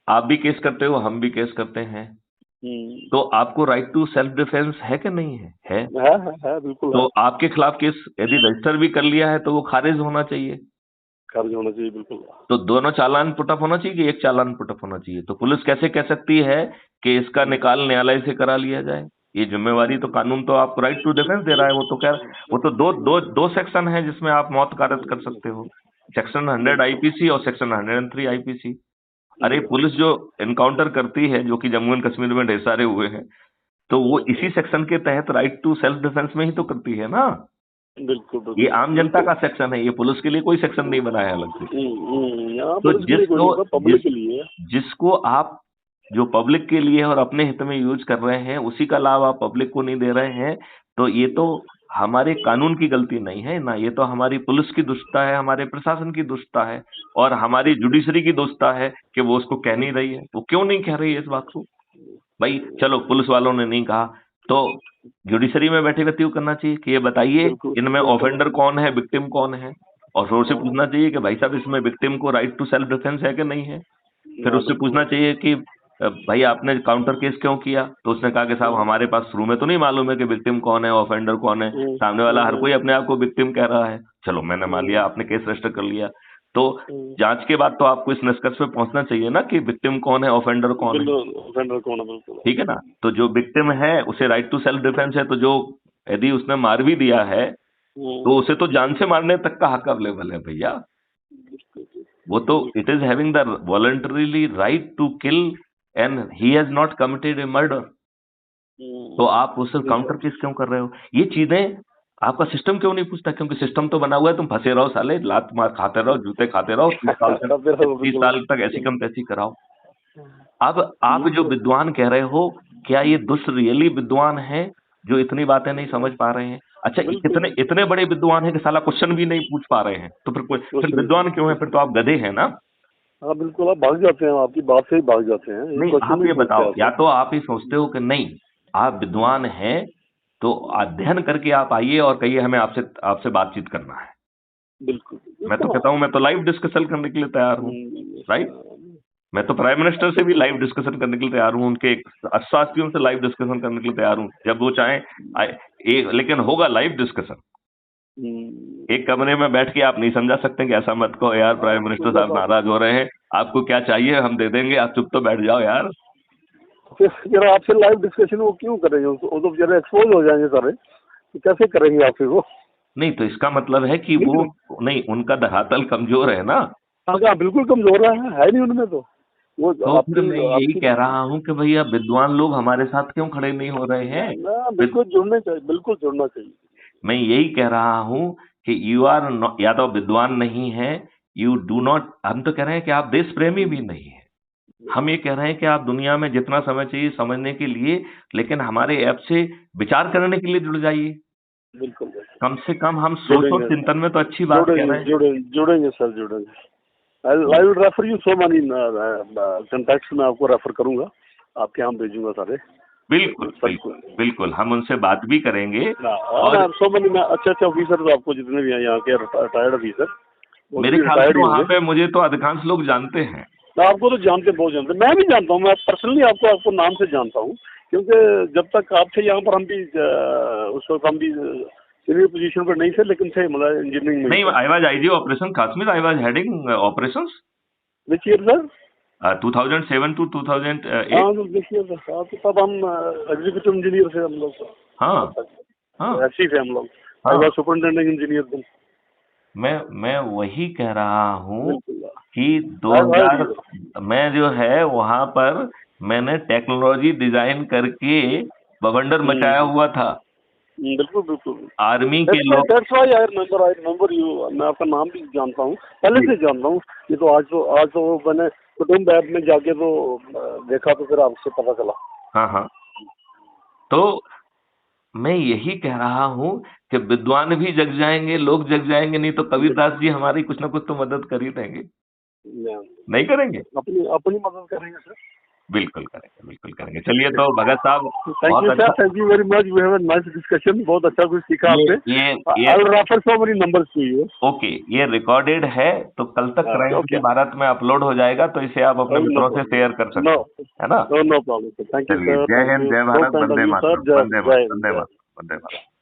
आप भी केस करते हो, हम भी केस करते हैं, तो आपको राइट टू सेल्फ डिफेंस है कि नहीं है? है बिल्कुल तो है। आपके खिलाफ केस यदि रजिस्टर भी कर लिया है तो वो खारिज होना चाहिए। खारिज होना चाहिए बिल्कुल। तो दोनों चालान पुटअप होना चाहिए कि एक चालान पुटअप होना चाहिए? तो पुलिस कैसे कह सकती है कि इसका निकाल न्यायालय से करा लिया जाए? ये जिम्मेवारी तो कानून तो आपको राइट टू डिफेंस दे रहा है। वो तो कह वो तो दो सेक्शन है जिसमें आप मौत कार्यरत कर सकते हो, सेक्शन 100 आईपीसी और सेक्शन 103 आईपीसी। अरे, पुलिस जो एनकाउंटर करती है, जो कि जम्मू एंड कश्मीर में ढेर सारे हुए हैं, तो वो इसी सेक्शन के तहत राइट टू सेल्फ डिफेंस में ही तो करती है ना। बिल्कुल ये आम जनता का सेक्शन है, ये पुलिस के लिए कोई सेक्शन नहीं बनाया अलग से। यहाँ तो पर इसके लिए कोई नहीं होता, पब्लिक के लिए है। जिसको आप जो पब्लिक के लिए और अपने हित में यूज कर रहे हैं, उसी का लाभ आप पब्लिक को नहीं दे रहे हैं, तो ये तो हमारे कानून की गलती नहीं है ना, ये तो हमारी पुलिस की दुष्टता है, हमारे प्रशासन की दुष्टता है, और हमारी जुडिशरी की दुष्टता है कि वो उसको कह नहीं रही है। वो क्यों नहीं कह रही है इस बात को? भाई चलो, पुलिस वालों ने नहीं कहा तो जुडिशरी में बैठे व्यक्ति को करना चाहिए कि ये बताइए इनमें ऑफेंडर कौन है, विक्टिम कौन है, और फिर उससे पूछना चाहिए कि भाई साहब इसमें विक्टिम को राइट टू सेल्फ डिफेंस है कि नहीं है। फिर उससे पूछना चाहिए कि भाई आपने काउंटर केस क्यों किया? तो उसने कहा कि साहब हमारे पास शुरू में तो नहीं मालूम है कि विक्टिम कौन है, ऑफेंडर कौन है, सामने वाला हर कोई अपने आप को विक्टिम कह रहा है। चलो, मैंने मान लिया, आपने केस रजिस्टर कर लिया, तो जांच के बाद तो आपको इस निष्कर्ष पे पहुंचना चाहिए ना कि विक्टिम कौन है, ऑफेंडर कौन है, ऑफेंडर कौन है, बिल्कुल ठीक है ना? तो जो विक्टिम है उसे राइट टू सेल्फ डिफेंस है, तो जो यदि उसने मार भी दिया है तो उसे तो जान से मारने तक का हक अवेलेबल है भैया। वो तो it is having the voluntarily right to kill and he has not committed a murder. तो आप उससे काउंटर केस क्यों कर रहे हो? ये चीजें आपका सिस्टम क्यों नहीं पूछता? क्योंकि सिस्टम तो बना हुआ है, तुम फंसे रहो साले, लात मार खाते रहो, जूते खाते रहो, 30 साल तक ऐसी कम तैसी कराओ। अब आप जो विद्वान कह रहे हो, क्या ये दुष्ट रियली विद्वान है जो इतनी बातें नहीं समझ पा रहे हैं? अच्छा, इतने इतने बड़े विद्वान हैं कि साला क्वेश्चन भी नहीं पूछ पा रहे हैं, तो फिर विद्वान क्यों है? फिर तो आप गधे हैं ना। हाँ बिल्कुल, आप भाग जाते हैं, आपकी बात से ही भाग जाते हैं। नहीं, आप ये बताओ, या तो आप ही सोचते हो कि नहीं आप विद्वान हैं तो अध्ययन करके आप आइए और कहिए हमें आपसे बातचीत करना है। बिल्कुल, मैं तो कहता हूं मैं तो लाइव डिस्कशन करने के लिए तैयार हूं, राइट। मैं तो प्राइम मिनिस्टर से भी लाइव डिस्कशन करने के लिए तैयार हूं, उनके शास्त्रियों से लाइव डिस्कशन करने के लिए तैयार हूं, जब वो चाहें। लेकिन होगा लाइव डिस्कशन। एक कमरे में बैठ के आप नहीं समझा सकते कि ऐसा मत कहो यार, प्राइम मिनिस्टर साहब नाराज हो रहे हैं, आपको क्या चाहिए हम दे देंगे, आप चुप तो बैठ जाओ यार। फिर आपसे लाइव डिस्कशन वो क्यों करेंगे? वो तो जरा एक्सपोज हो जाएंगे सारे, तो कैसे करेंगे आप फिर वो? नहीं, तो इसका मतलब है कि वो नहीं, उनका धरातल कमजोर है ना। हाँ बिल्कुल कमजोर है नहीं उनमें तो वो तो फिर मैं यही कह रहा हूँ कि भैया विद्वान लोग हमारे साथ क्यों खड़े नहीं हो रहे हैं? बिल्कुल जुड़ने चाहिए, बिल्कुल जुड़ना चाहिए। मैं यही कह रहा हूँ कि यू आर या तो विद्वान नहीं है, यू डू नॉट, हम तो कह रहे हैं कि आप देश प्रेमी भी नहीं है। हम ये कह रहे हैं कि आप दुनिया में जितना समय चाहिए समझने के लिए, लेकिन हमारे ऐप से विचार करने के लिए जुड़ जाइए। बिल्कुल, कम से कम हम सोच और चिंतन में तो अच्छी बात कह रहे हैं। जुड़ेंगे सर, जुड़ेंगे। आई will refer you so money contacts में आपको रेफर करूंगा, आपके यहाँ भेजूंगा सारे। बिल्कुल बिल्कुल बिल्कुल, हम उनसे बात भी करेंगे। और सो मनी में अच्छे ऑफिसर आपको जितने भी हैं यहाँ के रिटायर्ड ऑफिसर, मेरे ख्याल से वहाँ पे मुझे तो अधिकांश लोग जानते हैं। आपको तो जानते, बहुत जानते, मैं भी जानता हूँ, मैं पर्सनली आपको नाम से जानता हूँ, क्योंकि जब तक आप थे यहाँ पर हम भी उस वक्त हम भी सीनियर पोजीशन पर नहीं थे, लेकिन थे मतलब इंजीनियरिंग में। नहीं, I was IG operation Kashmir, I was heading operations. Which year sir? 2007 to 2008। हाँ तो देखिए, तो तब हम एग्जीक्यूटिव इंजीनियर थे हम लोग। हाँ ऐसे थे हम लोग। I was superintending engineer. मैं वही कह रहा हूँ कि 2000 में जो है वहाँ पर मैंने टेक्नोलॉजी डिजाइन करके बवंडर मचाया हुआ था। बिल्कुल बिल्कुल, आर्मी के लोग। That's why I remember you, मैं आपका नाम भी जानता हूँ, पहले से जानता हूँ। ये तो आज तो मैंने कुटुम्ब ऐप में जाके तो देखा, तो फिर आपसे पता चला। हाँ, तो मैं यही कह रहा हूँ कि विद्वान भी जग जाएंगे, लोग जग जाएंगे, नहीं तो कबीरदास जी हमारी कुछ ना कुछ तो मदद कर ही देंगे। नहीं करेंगे? अपनी मदद करेंगे सर। बिल्कुल करेंगे, बिल्कुल करेंगे। चलिए, तो भगत साहब thank you sir, thank you very much, we have a nice discussion, बहुत अच्छा कुछ सीखा आपसे। I will refer so many numbers to you. Okay, ये रिकॉर्डेड है तो कल तक क्राइम फ्री भारत में अपलोड हो जाएगा, तो इसे आप अपने मित्रों से शेयर कर सकते हैं, है ना? No problem sir, thank you sir. जय हिंद, जय भारत, वंदे मातरम, वंदे मातरम, वंदे मातरम।